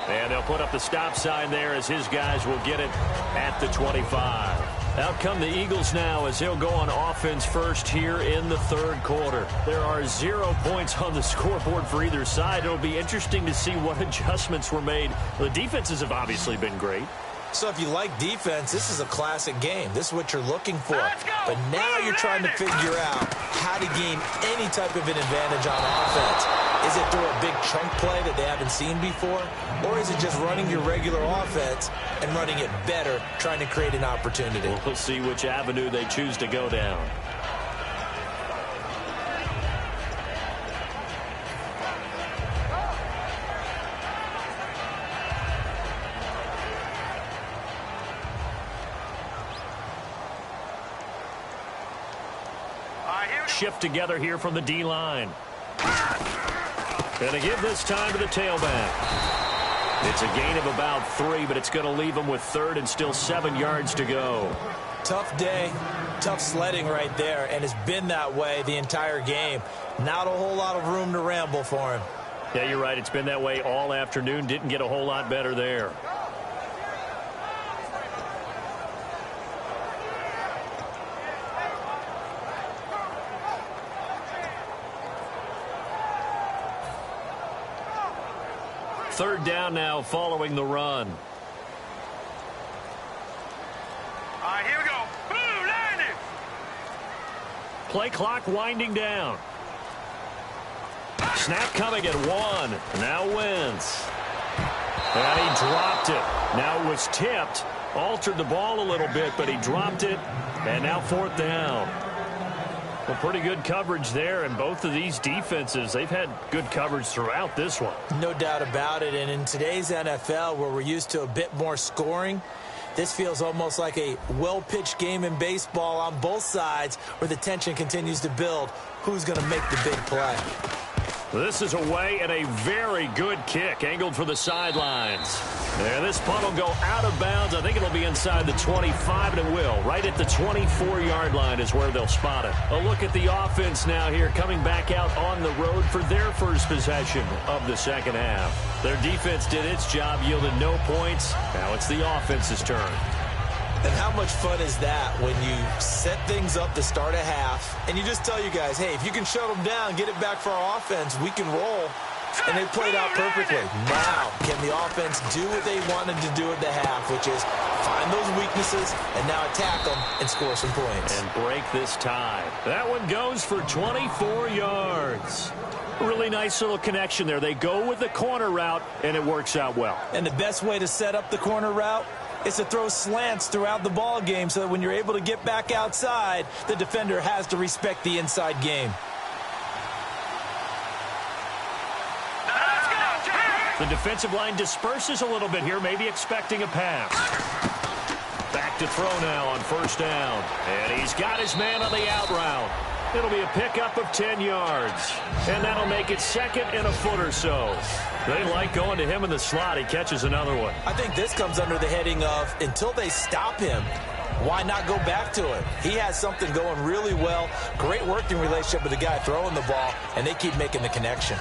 And they'll put up the stop sign there as his guys will get it at the 25. Out come the Eagles now as they'll go on offense first here in the third quarter. There are 0 points on the scoreboard for either side. It'll be interesting to see what adjustments were made. The defenses have obviously been great. So if you like defense, this is a classic game. This is what you're looking for. But now you're trying to figure out how to gain any type of an advantage on offense. Is it through a big chunk play that they haven't seen before? Or is it just running your regular offense and running it better, trying to create an opportunity? We'll see which avenue they choose to go down. Shift together here from the D-line. Going to give this time to the tailback. It's a gain of about 3, but it's going to leave them with third and still 7 yards to go. Tough day, tough sledding right there, and it's been that way the entire game. Not a whole lot of room to ramble for him. Yeah, you're right. It's been that way all afternoon. Didn't get a whole lot better there. Third down now following the run. All right, here we go. Blue landing. Play clock winding down. Snap coming at 1. Now Wentz. And he dropped it. Now it was tipped. Altered the ball a little bit, but he dropped it. And now 4th down. Well, pretty good coverage there, and both of these defenses, they've had good coverage throughout this one. No doubt about it, and in today's NFL, where we're used to a bit more scoring, this feels almost like a well-pitched game in baseball on both sides where the tension continues to build. Who's going to make the big play? This is away and a very good kick, angled for the sidelines. And this punt will go out of bounds. I think it'll be inside the 25, and it will. Right at the 24-yard line is where they'll spot it. A look at the offense now here, coming back out on the road for their first possession of the second half. Their defense did its job, yielded no points. Now it's the offense's turn. And how much fun is that when you set things up to start a half and you just tell you guys, hey, if you can shut them down, get it back for our offense, we can roll. And they played out perfectly. Now, can the offense do what they wanted to do at the half, which is find those weaknesses and now attack them and score some points. And break this tie. That one goes for 24 yards. Really nice little connection there. They go with the corner route, and it works out well. And the best way to set up the corner route is to throw slants throughout the ball game so that when you're able to get back outside, the defender has to respect the inside game. The defensive line disperses a little bit here, maybe expecting a pass. Back to throw now on first down. And he's got his man on the out route. It'll be a pickup of 10 yards. And that'll make it 2nd and a foot or so. They like going to him in the slot. He catches another one. I think this comes under the heading of until they stop him, why not go back to it? He has something going really well. Great working relationship with the guy throwing the ball, and they keep making the connection.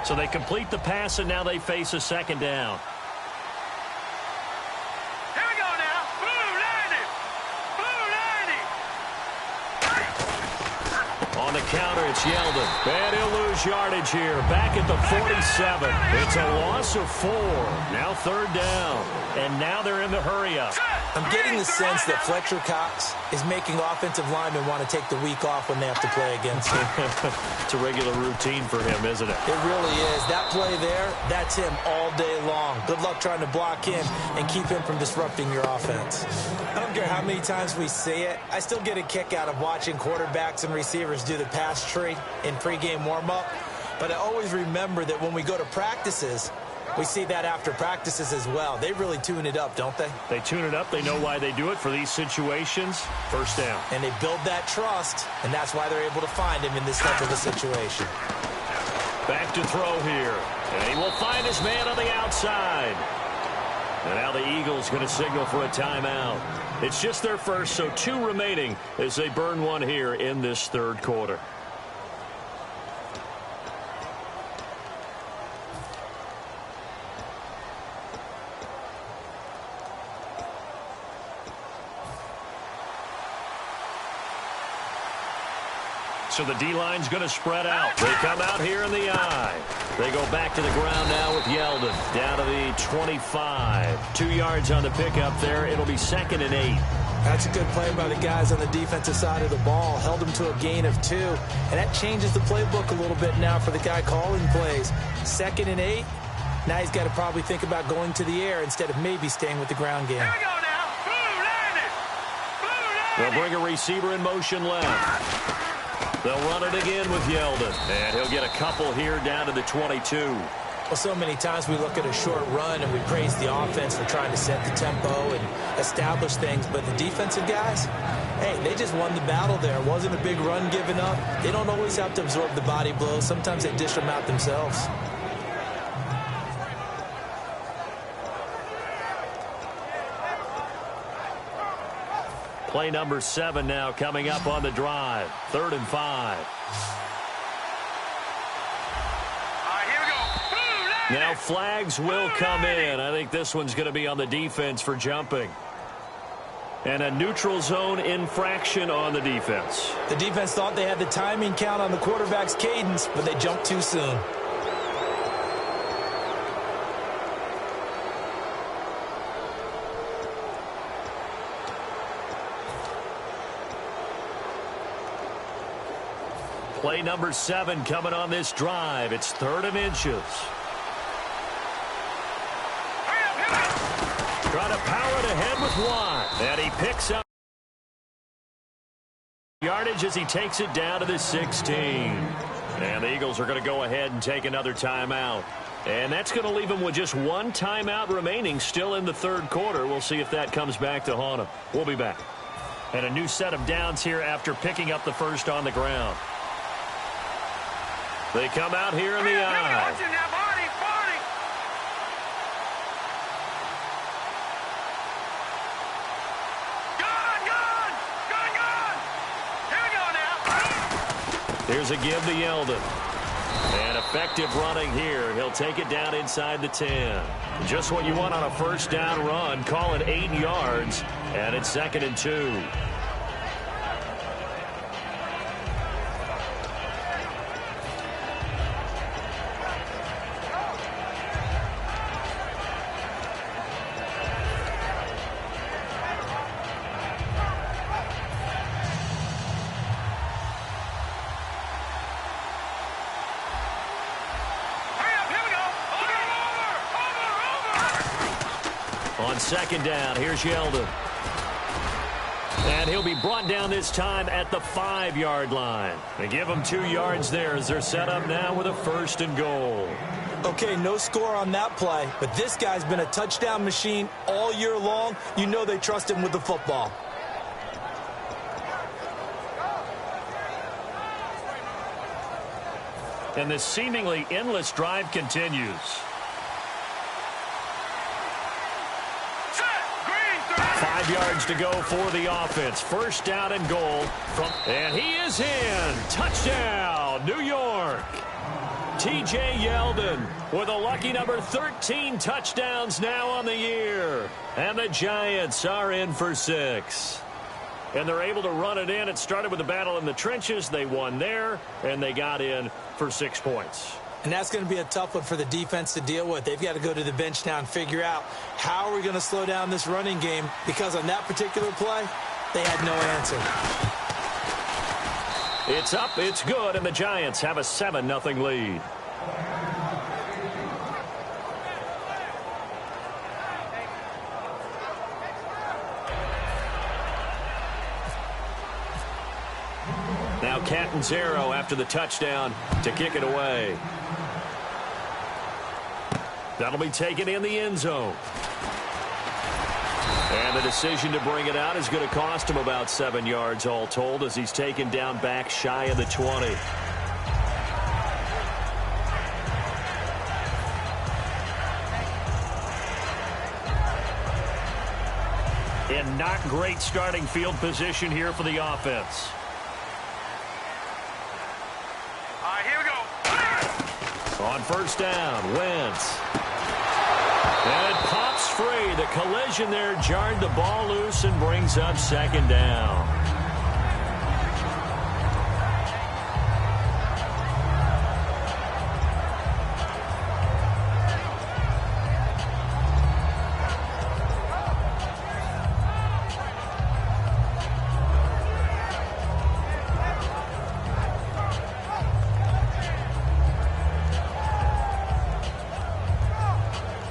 So they complete the pass, and now they face a second down. Here we go now. Blue landing. Blue landing. On the counter, it's Yeldon. And he'll lose yardage here. Back at the 47. It's a loss of 4. Now 3rd down. And now they're in the hurry-up. I'm getting the sense that Fletcher Cox is making offensive linemen want to take the week off when they have to play against him. It's a regular routine for him, isn't it? It really is. That play there, that's him all day long. Good luck trying to block him and keep him from disrupting your offense. I don't care how many times we see it. I still get a kick out of watching quarterbacks and receivers do the pass tree in pregame warm-up. But I always remember that when we go to practices, we see that after practices as well. They really tune it up, don't they? They tune it up. They know why they do it for these situations. 1st down. And they build that trust, and that's why they're able to find him in this type of a situation. Back to throw here. And he will find his man on the outside. And now the Eagles going to signal for a timeout. It's just their first, so 2 remaining as they burn one here in this 3rd quarter. So the D-line's going to spread out. They come out here in the eye. They go back to the ground now with Yeldon. Down to the 25. 2 yards on the pickup there. It'll be 2nd and 8. That's a good play by the guys on the defensive side of the ball. Held them to a gain of 2. And that changes the playbook a little bit now for the guy calling plays. 2nd and 8. Now he's got to probably think about going to the air instead of maybe staying with the ground game. Here we go now. Blue landed. They'll bring a receiver in motion left. They'll run it again with Yeldon. And he'll get a couple here down to the 22. Well, so many times we look at a short run and we praise the offense for trying to set the tempo and establish things. But the defensive guys, hey, they just won the battle there. It wasn't a big run given up. They don't always have to absorb the body blows. Sometimes they dish them out themselves. Play number 7 now coming up on the drive. 3rd and 5. Here we go. Now flags will come in. I think this one's going to be on the defense for jumping. And a neutral zone infraction on the defense. The defense thought they had the timing count on the quarterback's cadence, but they jumped too soon. Play number 7 coming on this drive. It's 3rd and inches. Trying to power it ahead with Watt. And he picks up yardage as he takes it down to the 16. And the Eagles are going to go ahead and take another timeout. And that's going to leave them with just 1 timeout remaining still in the 3rd quarter. We'll see if that comes back to haunt them. We'll be back. And a new set of downs here after picking up the first on the ground. They come out here in the eye. Here's a give to Yeldon. And effective running here. He'll take it down inside the 10. Just what you want on a 1st down run. Call it 8 yards. And it's 2nd and 2. On 2nd down, here's Yeldon. And he'll be brought down this time at the 5-yard line. They give him 2 yards there as they're set up now with a 1st and goal. Okay, no score on that play, but this guy's been a touchdown machine all year long. You know they trust him with the football. And this seemingly endless drive continues. 5 yards to go for the offense. 1st down and goal. And he is in. Touchdown, New York. T.J. Yeldon with a lucky number 13 touchdowns now on the year. And the Giants are in for 6. and they're able to run it in. It started with a battle in the trenches. They won there, and they got in for 6 points. And that's going to be a tough one for the defense to deal with. They've got to go to the bench now and figure out how are we going to slow down this running game, because on that particular play, they had no answer. It's up, it's good, and the Giants have a 7-0 lead. Now Catanzaro after the touchdown to kick it away. That'll be taken in the end zone. And the decision to bring it out is going to cost him about 7 yards all told, as he's taken down back shy of the 20. And not great starting field position here for the offense. All right, here we go. On first down, Wentz. And it pops free. The collision there jarred the ball loose and brings up second down.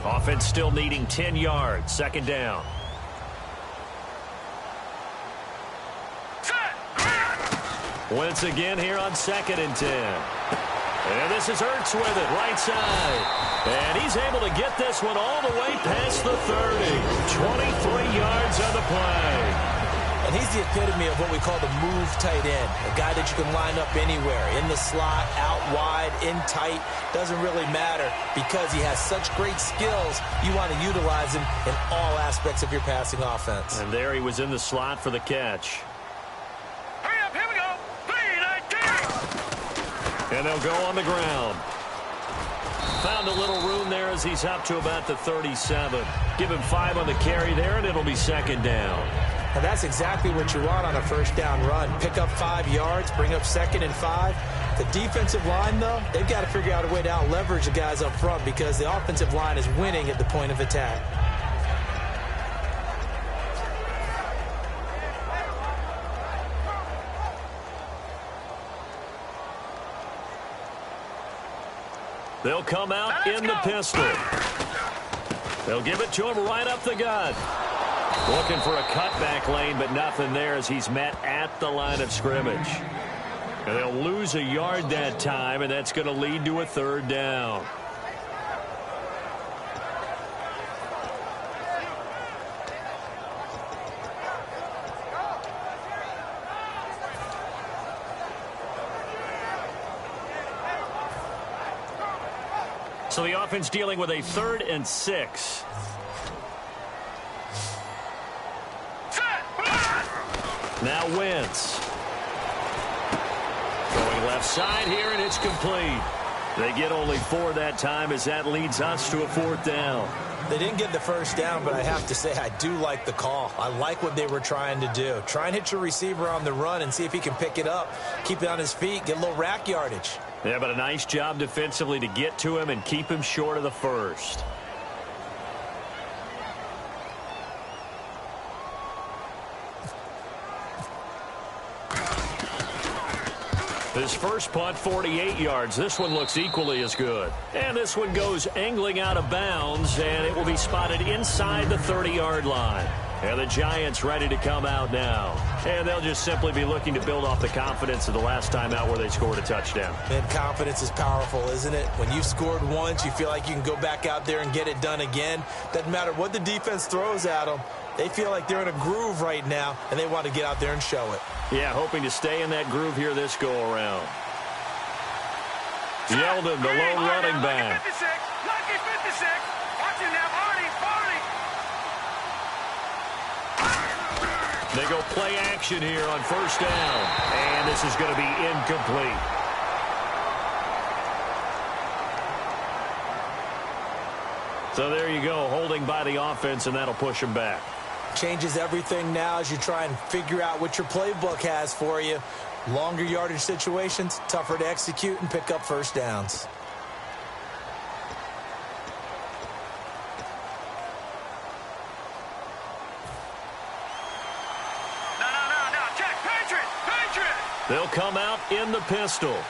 Offense still needing 10 yards. Second down. Wentz again here on 2nd and 10. And this is Ertz with it, right side. And he's able to get this one all the way past the 30. 23 yards on the play. And he's the epitome of what we call the move tight end. A guy that you can line up anywhere. In the slot, out wide, in tight. Doesn't really matter because he has such great skills. You want to utilize him in all aspects of your passing offense. And there he was in the slot for the catch. Hurry up, here we go. 3, 19. And they'll go on the ground. Found a little room there as he's up to about the 37. Give him 5 on the carry there, and it'll be second down. And that's exactly what you want on a first down run. Pick up 5 yards, bring up 2nd and 5. The defensive line, though, they've got to figure out a way to out-leverage the guys up front because the offensive line is winning at the point of attack. They'll come out in the pistol. They'll give it to him right up the gut. Looking for a cutback lane, but nothing there as he's met at the line of scrimmage. And they'll lose a yard that time, and that's going to lead to a third down. So the offense dealing with a 3rd and 6. Now Wentz. Going left side here, and it's complete. They get only 4 that time as that leads us to a 4th down. They didn't get the first down, but I have to say I do like the call. I like what they were trying to do. Try and hit your receiver on the run and see if he can pick it up. Keep it on his feet, get a little rack yardage. Yeah, but a nice job defensively to get to him and keep him short of the first. His first punt, 48 yards. This one looks equally as good. And this one goes angling out of bounds, and it will be spotted inside the 30-yard line. And the Giants ready to come out now. And they'll just simply be looking to build off the confidence of the last time out where they scored a touchdown. Man, confidence is powerful, isn't it? When you've scored once, you feel like you can go back out there and get it done again. Doesn't matter what the defense throws at them. They feel like they're in a groove right now, and they want to get out there and show it. Yeah, hoping to stay in that groove here this go-around. Yeldon, the lone running back. Lucky 56. Watch him now, Arnie. They go play action here on first down. And this is going to be incomplete. So there you go, holding by the offense, and that'll push them back. changes everything now as you try and figure out what your playbook has for you. Longer yardage situations, tougher to execute and pick up first downs. No, check, Patriot! They'll come out in the pistol. Gun!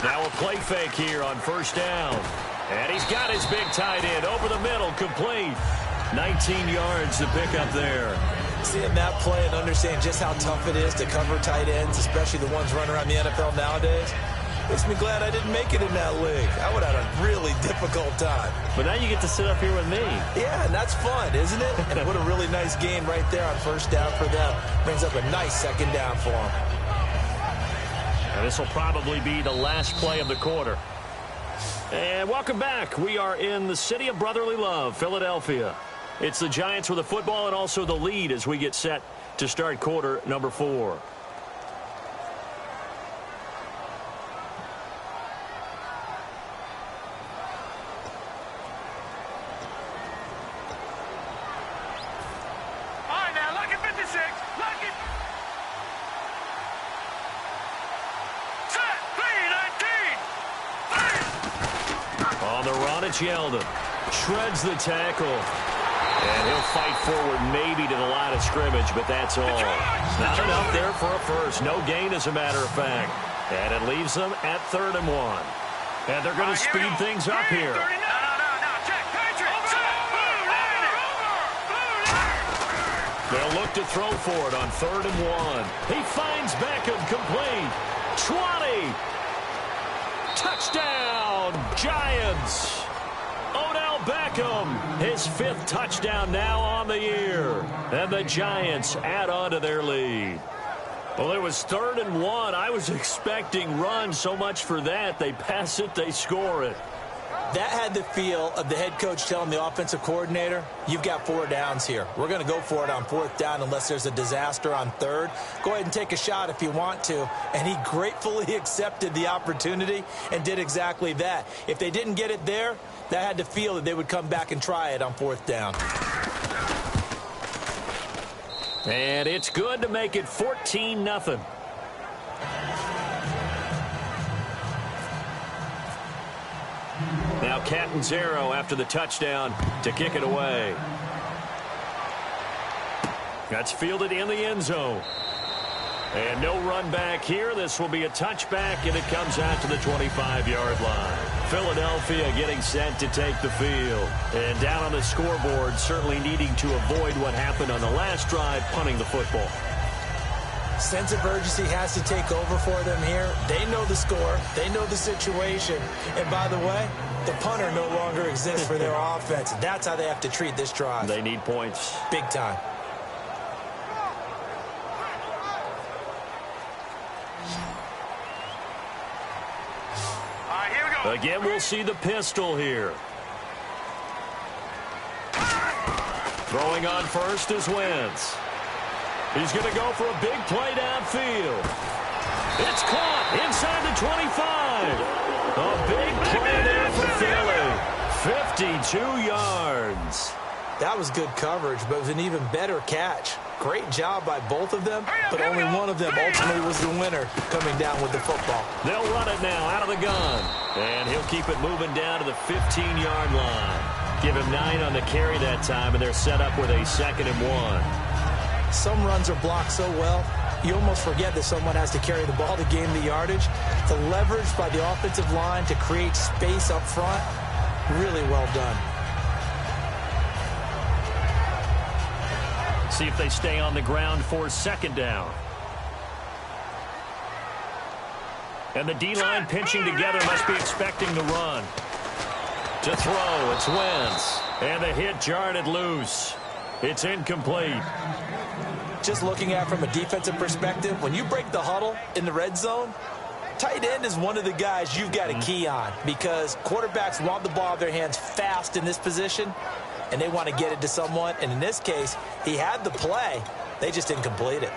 Now a play fake here on first down. And he's got his big tight end over the middle, complete. 19 yards to pick up there. Seeing that play and understanding just how tough it is to cover tight ends, especially the ones running around the NFL nowadays, makes me glad I didn't make it in that league. I would have had a really difficult time. But now you get to sit up here with me. Yeah, and that's fun, isn't it? And what a really nice gain right there on first down for them. Brings up a nice second down for them. And this will probably be the last play of the quarter. And welcome back. We are in the city of brotherly love, Philadelphia. It's the Giants with the football and also the lead as we get set to start quarter number 4. Yeldon shreds the tackle, and he'll fight forward maybe to the line of scrimmage, but that's all. Not enough there for a first. No gain, as a matter of fact. And it leaves them at 3rd and 1. And they're going to speed things up here. They'll look to throw for it on 3rd and 1. He finds Beckham, complete. 20. Touchdown, Giants. Odell Beckham, his 5th touchdown now on the year. And the Giants add on to their lead. Well, it was 3rd and 1. I was expecting run, so much for that. They pass it, they score it. That had the feel of the head coach telling the offensive coordinator, you've got 4 downs here. We're going to go for it on 4th down unless there's a disaster on 3rd. Go ahead and take a shot if you want to. And he gratefully accepted the opportunity and did exactly that. If they didn't get it there, that had to feel that they would come back and try it on 4th down. And it's good to make it 14-0. Now Catanzaro after the touchdown to kick it away. That's fielded in the end zone. And no run back here. This will be a touchback, and it comes out to the 25-yard line. Philadelphia getting set to take the field. And down on the scoreboard, certainly needing to avoid what happened on the last drive, punting the football. Sense of urgency has to take over for them here. They know the score. They know the situation. And by the way, the punter no longer exists for their offense. That's how they have to treat this drive. They need points. Big time. All right, here we go. Again, we'll see the pistol here. Throwing on first is Wentz. He's going to go for a big play downfield. It's caught inside the 25. A big play there for Philly. 52 yards. That was good coverage, but it was an even better catch. Great job by both of them, but only one of them ultimately was the winner coming down with the football. They'll run it now out of the gun. And he'll keep it moving down to the 15-yard line. Give him 9 on the carry that time, and they're set up with a 2nd and 1. Some runs are blocked so well, you almost forget that someone has to carry the ball to gain the yardage. The leverage by the offensive line to create space up front, really well done. See if they stay on the ground for 2nd down. And the D-line pinching together, must be expecting the run. To throw, it's Wentz. And the hit jarred it loose. It's incomplete. Just looking at it from a defensive perspective, when you break the huddle in the red zone, tight end is one of the guys you've got to key on because quarterbacks want the ball in their hands fast in this position, and they want to get it to someone. And in this case, he had the play. They just didn't complete it.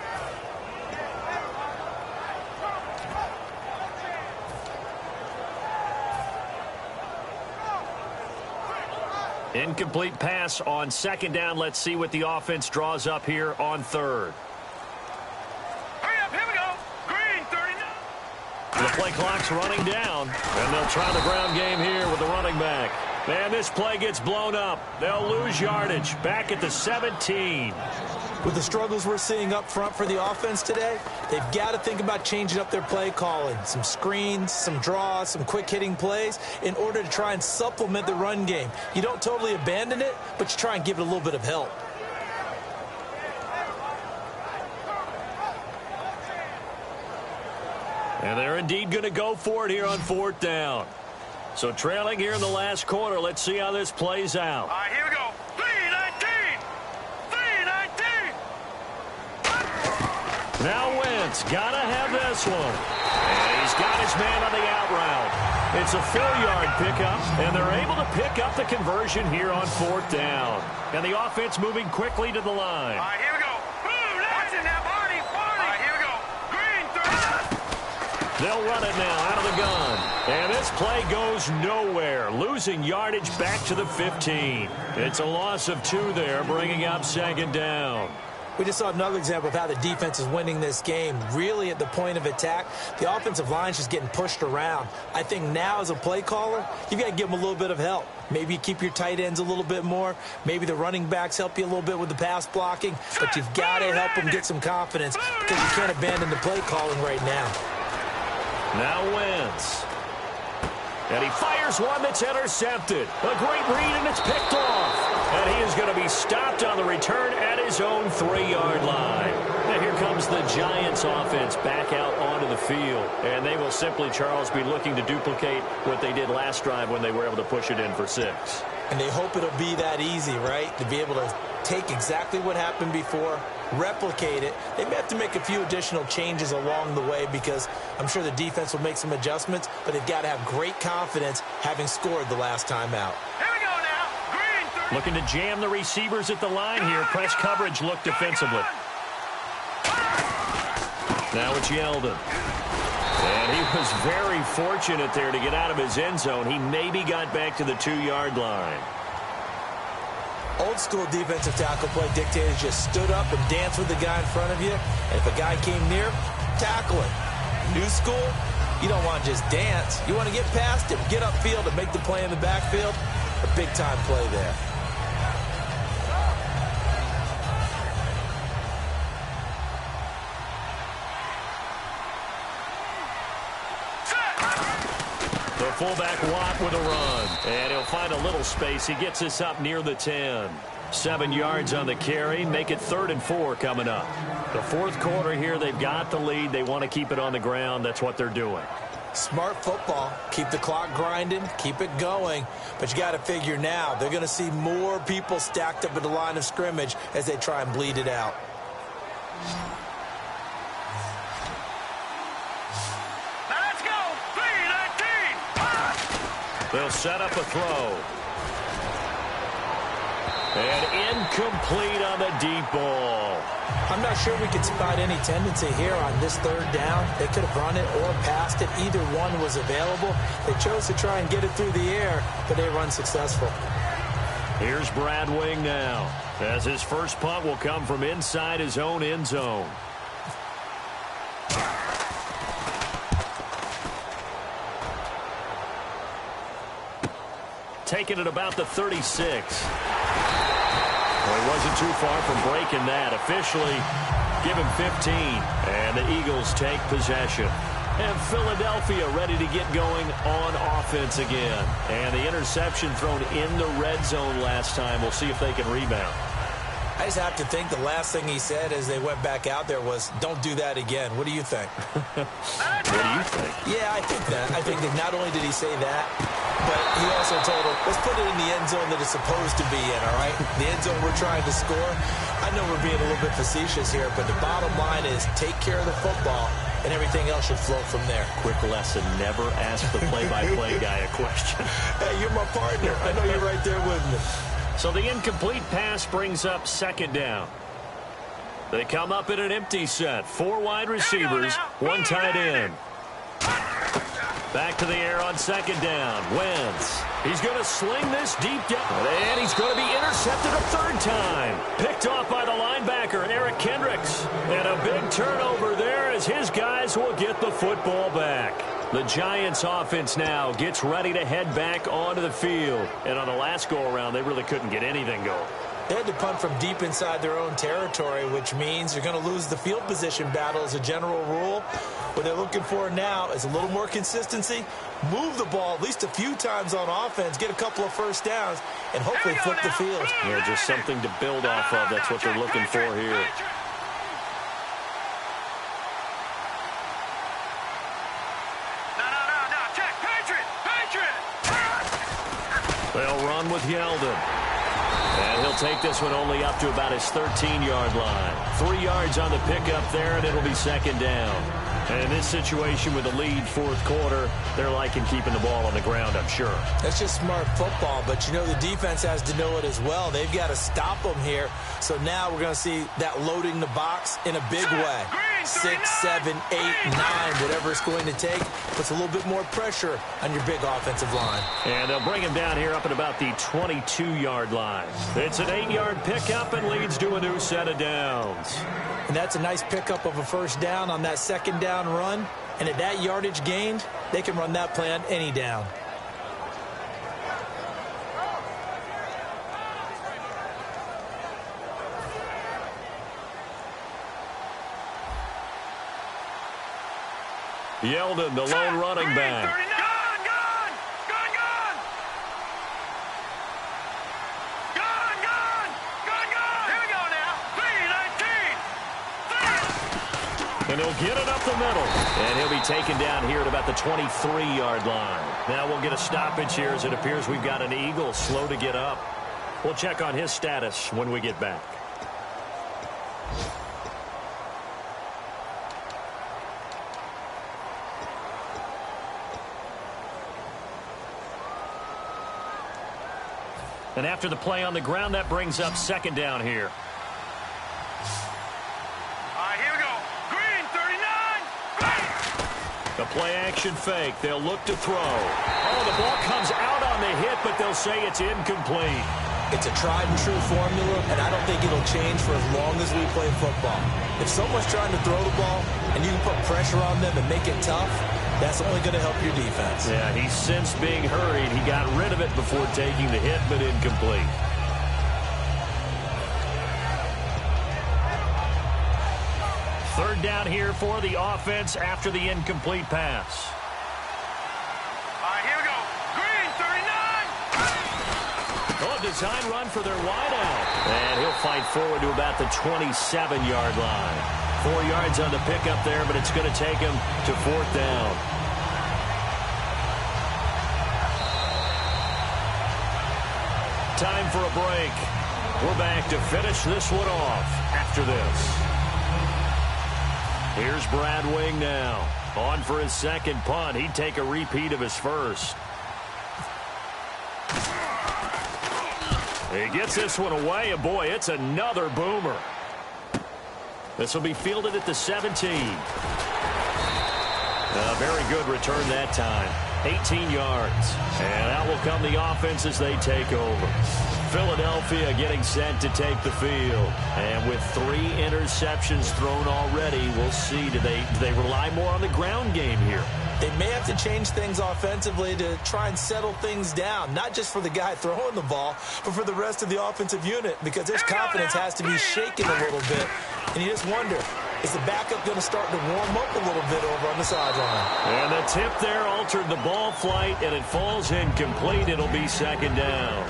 Incomplete pass on second down. Let's see what the offense draws up here on third. Hurry up, here we go. Green, 39. The play clock's running down, and they'll try the ground game here with the running back. And this play gets blown up. They'll lose yardage. Back at the 17. With the struggles we're seeing up front for the offense today, they've got to think about changing up their play calling. Some screens, some draws, some quick-hitting plays in order to try and supplement the run game. You don't totally abandon it, but you try and give it a little bit of help. And they're indeed going to go for it here on fourth down. So trailing here in the last quarter. Let's see how this plays out. All right, here we go. 3-19. 3-19. Now Wentz, gotta have this one. And he's got his man on the out route. It's a 4-yard pickup, and they're able to pick up the conversion here on fourth down. And the offense moving quickly to the line. All right, here we go. Watch it now, Barney. All right, here we go. Green, 30. They'll run it now out of the gun. And this play goes nowhere. Losing yardage back to the 15. It's a loss of 2 there, bringing up second down. We just saw another example of how the defense is winning this game. Really at the point of attack, the offensive line's just getting pushed around. I think now as a play caller, you've got to give them a little bit of help. Maybe you keep your tight ends a little bit more. Maybe the running backs help you a little bit with the pass blocking. But you've got to help them get some confidence because you can't abandon the play calling right now. Now Wentz. And he fires one that's intercepted. A great read, and it's picked off. And he is going to be stopped on the return at his own 3-yard line. And here comes the Giants offense back out onto the field. And they will simply, Charles, be looking to duplicate what they did last drive when they were able to push it in for 6. And they hope it'll be that easy, right? To be able to take exactly what happened before, replicate it. They may have to make a few additional changes along the way because I'm sure the defense will make some adjustments, but they've got to have great confidence having scored the last time out. Here we go now. Green, 30. Looking to jam the receivers at the line here. Press coverage look defensively. Now it's Yeldon. And he was very fortunate there to get out of his end zone. He maybe got back to the 2-yard line. Old school defensive tackle play dictated just stood up and danced with the guy in front of you. And if a guy came near, tackle him. New school, you don't want to just dance. You want to get past him, get upfield, and make the play in the backfield. A big-time play there. The fullback Watt with a run. And he'll find a little space. He gets us up near the 10. 7 yards on the carry. Make it 3rd and 4 coming up. The fourth quarter here, they've got the lead. They want to keep it on the ground. That's what they're doing. Smart football. Keep the clock grinding. Keep it going. But you got to figure now, they're going to see more people stacked up at the line of scrimmage as they try and bleed it out. They'll set up a throw. And incomplete on the deep ball. I'm not sure we could spot any tendency here on this 3rd down. They could have run it or passed it. Either one was available. They chose to try and get it through the air, but they run successful. Here's Brad Wing now, as his first punt will come from inside his own end zone. Taking it about the 36. Well, he wasn't too far from breaking that. Officially, give him 15. And the Eagles take possession. And Philadelphia ready to get going on offense again. And the interception thrown in the red zone last time. We'll see if they can rebound. I just have to think the last thing he said as they went back out there was, don't do that again. What do you think? What do you think? Yeah, I think that. I think that not only did he say that, but he also told him, let's put it in the end zone that it's supposed to be in, all right? The end zone we're trying to score. I know we're being a little bit facetious here, but the bottom line is take care of the football, and everything else should flow from there. Quick lesson, never ask the play-by-play guy a question. Hey, you're my partner. I know you're right there with me. So the incomplete pass brings up second down. They come up in an empty set. 4 wide receivers, 1 tight end. Back to the air on second down. Wentz. He's going to sling this deep down, and he's going to be intercepted a third time. Picked off by the linebacker, Eric Kendricks. And a big turnover there as his guys will get the football back. The Giants offense now gets ready to head back onto the field. And on the last go-around, they really couldn't get anything going. They had to punt from deep inside their own territory, which means you're going to lose the field position battle as a general rule. What they're looking for now is a little more consistency, move the ball at least a few times on offense, get a couple of first downs, and hopefully flip the field. Yeah, just something to build off of. That's what they're looking for here. They'll run with Yeldon. And he'll take this one only up to about his 13-yard line. 3 yards on the pickup there, and it'll be second down. And in this situation with the lead fourth quarter, they're liking keeping the ball on the ground, I'm sure. That's just smart football, but you know the defense has to know it as well. They've got to stop them here. So now we're going to see that loading the box in a big way. 6, 7, 8, 9, whatever it's going to take, puts a little bit more pressure on your big offensive line. And they'll bring him down here up at about the 22-yard line. It's an 8-yard pickup and leads to a new set of downs. And that's a nice pickup of a first down on that second down run. And at that yardage gained, they can run that play on any down. Yeldon, the lone running back. And he'll get it up the middle. And he'll be taken down here at about the 23-yard line. Now we'll get a stoppage here as it appears we've got an Eagle slow to get up. We'll check on his status when we get back. And after the play on the ground, that brings up second down here. The play-action fake. They'll look to throw. Oh, the ball comes out on the hit, but they'll say it's incomplete. It's a tried-and-true formula, and I don't think it'll change for as long as we play football. If someone's trying to throw the ball and you can put pressure on them and make it tough, that's only going to help your defense. Yeah, he's since being hurried. He got rid of it before taking the hit, but incomplete. Third down here for the offense after the incomplete pass. All right, here we go. Green, 39. Oh, design run for their wideout. And he'll fight forward to about the 27-yard line. 4 yards on the pickup there, but it's going to take him to fourth down. Time for a break. We're back to finish this one off after this. Here's Brad Wing now. On for his second punt. He'd take a repeat of his first. He gets this one away, and boy, it's another boomer. This will be fielded at the 17. A very good return that time. 18 yards. And out will come the offense as they take over. Philadelphia getting set to take the field. And with 3 interceptions thrown already, we'll see. Do they rely more on the ground game here? They may have to change things offensively to try and settle things down, not just for the guy throwing the ball, but for the rest of the offensive unit, because his confidence has to be shaken a little bit. And you just wonder, is the backup going to start to warm up a little bit over on the sideline? And the tip there altered the ball flight, and it falls incomplete. It'll be second down.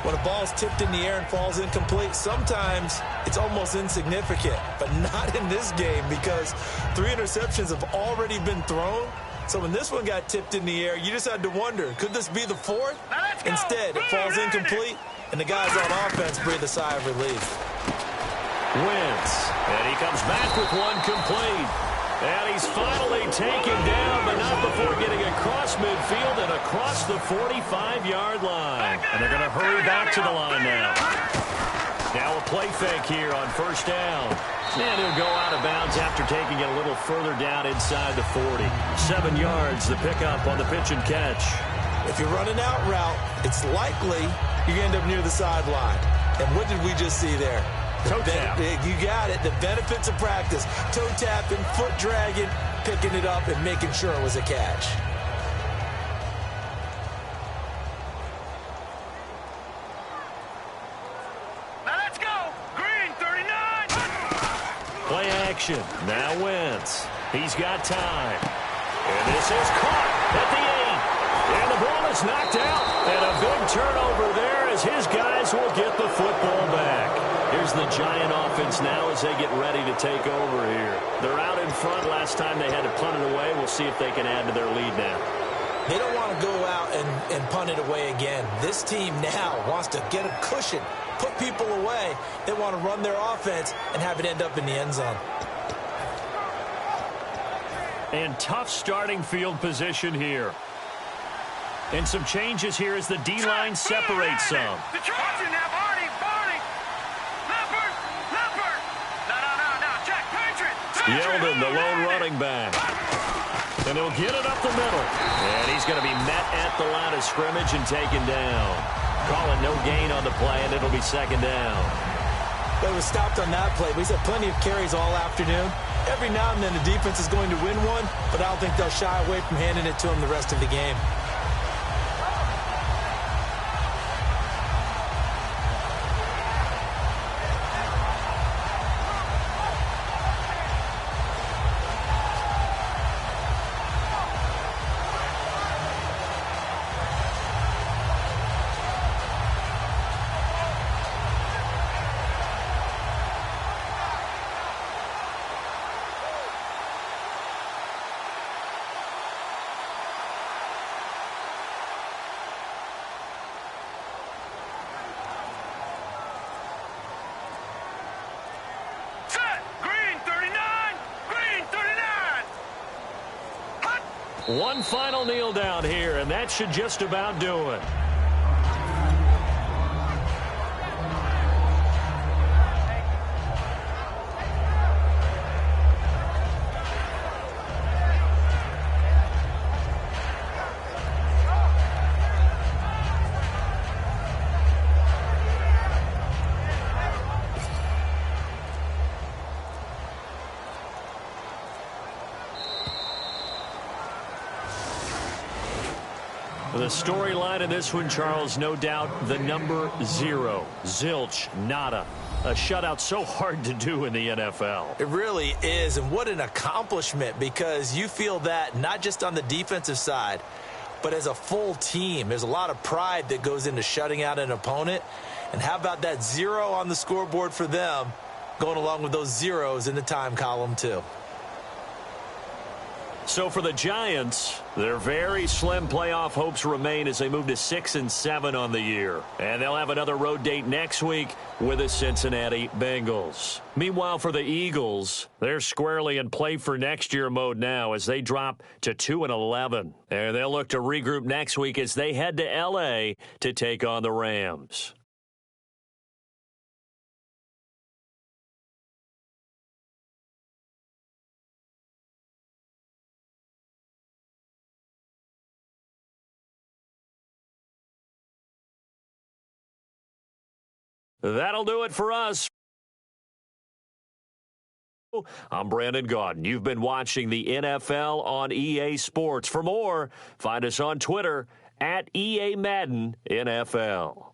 When a ball's tipped in the air and falls incomplete, sometimes it's almost insignificant, but not in this game because 3 interceptions have already been thrown. So when this one got tipped in the air, you just had to wonder, could this be the 4th? Instead, it falls incomplete, and the guys on offense breathe a sigh of relief. Wentz, and he comes back with one complete. And he's finally taken down, but not before getting across midfield and across the 45-yard line. And they're going to hurry back to the line now. Now a play fake here on first down. And he'll go out of bounds after taking it a little further down inside the 40. 7 yards, the pickup on the pitch and catch. If you run an out route, it's likely you end up near the sideline. And what did we just see there? Toe tap. You got it. The benefits of practice. Toe tapping, foot dragging, picking it up, and making sure it was a catch. Now let's go. Green 39. Play action. Now Wentz. He's got time. And this is caught at the 8. And the ball is knocked out. And a big turnover there as his guys will get the football back. Here's the Giant offense now as they get ready to take over here. They're out in front. Last time they had to punt it away. We'll see if they can add to their lead now. They don't want to go out and punt it away again. This team now wants to get a cushion, put people away. They want to run their offense and have it end up in the end zone. And tough starting field position here. And some changes here as the D-line separates some. Watching now, Barney. Leopard. No, Jack Patriot. Yeldon, the lone running back. And he'll get it up the middle. And he's going to be met at the line of scrimmage and taken down. Calling no gain on the play, and it'll be second down. But it was stopped on that play. He's had plenty of carries all afternoon. Every now and then the defense is going to win one, but I don't think they'll shy away from handing it to him the rest of the game. One final kneel down here, and that should just about do it. The storyline in this one, Charles, no doubt the number 0. Zilch, nada. A shutout so hard to do in the NFL. It really is, and what an accomplishment, because you feel that not just on the defensive side, but as a full team. There's a lot of pride that goes into shutting out an opponent. And how about that 0 on the scoreboard for them, going along with those zeros in the time column too. So for the Giants, their very slim playoff hopes remain as they move to 6-7 on the year. And they'll have another road date next week with the Cincinnati Bengals. Meanwhile, for the Eagles, they're squarely in play for next year mode now as they drop to 2-11. And they'll look to regroup next week as they head to L.A. to take on the Rams. That'll do it for us. I'm Brandon Gaudin. You've been watching the NFL on EA Sports. For more, find us on Twitter @EA Madden NFL.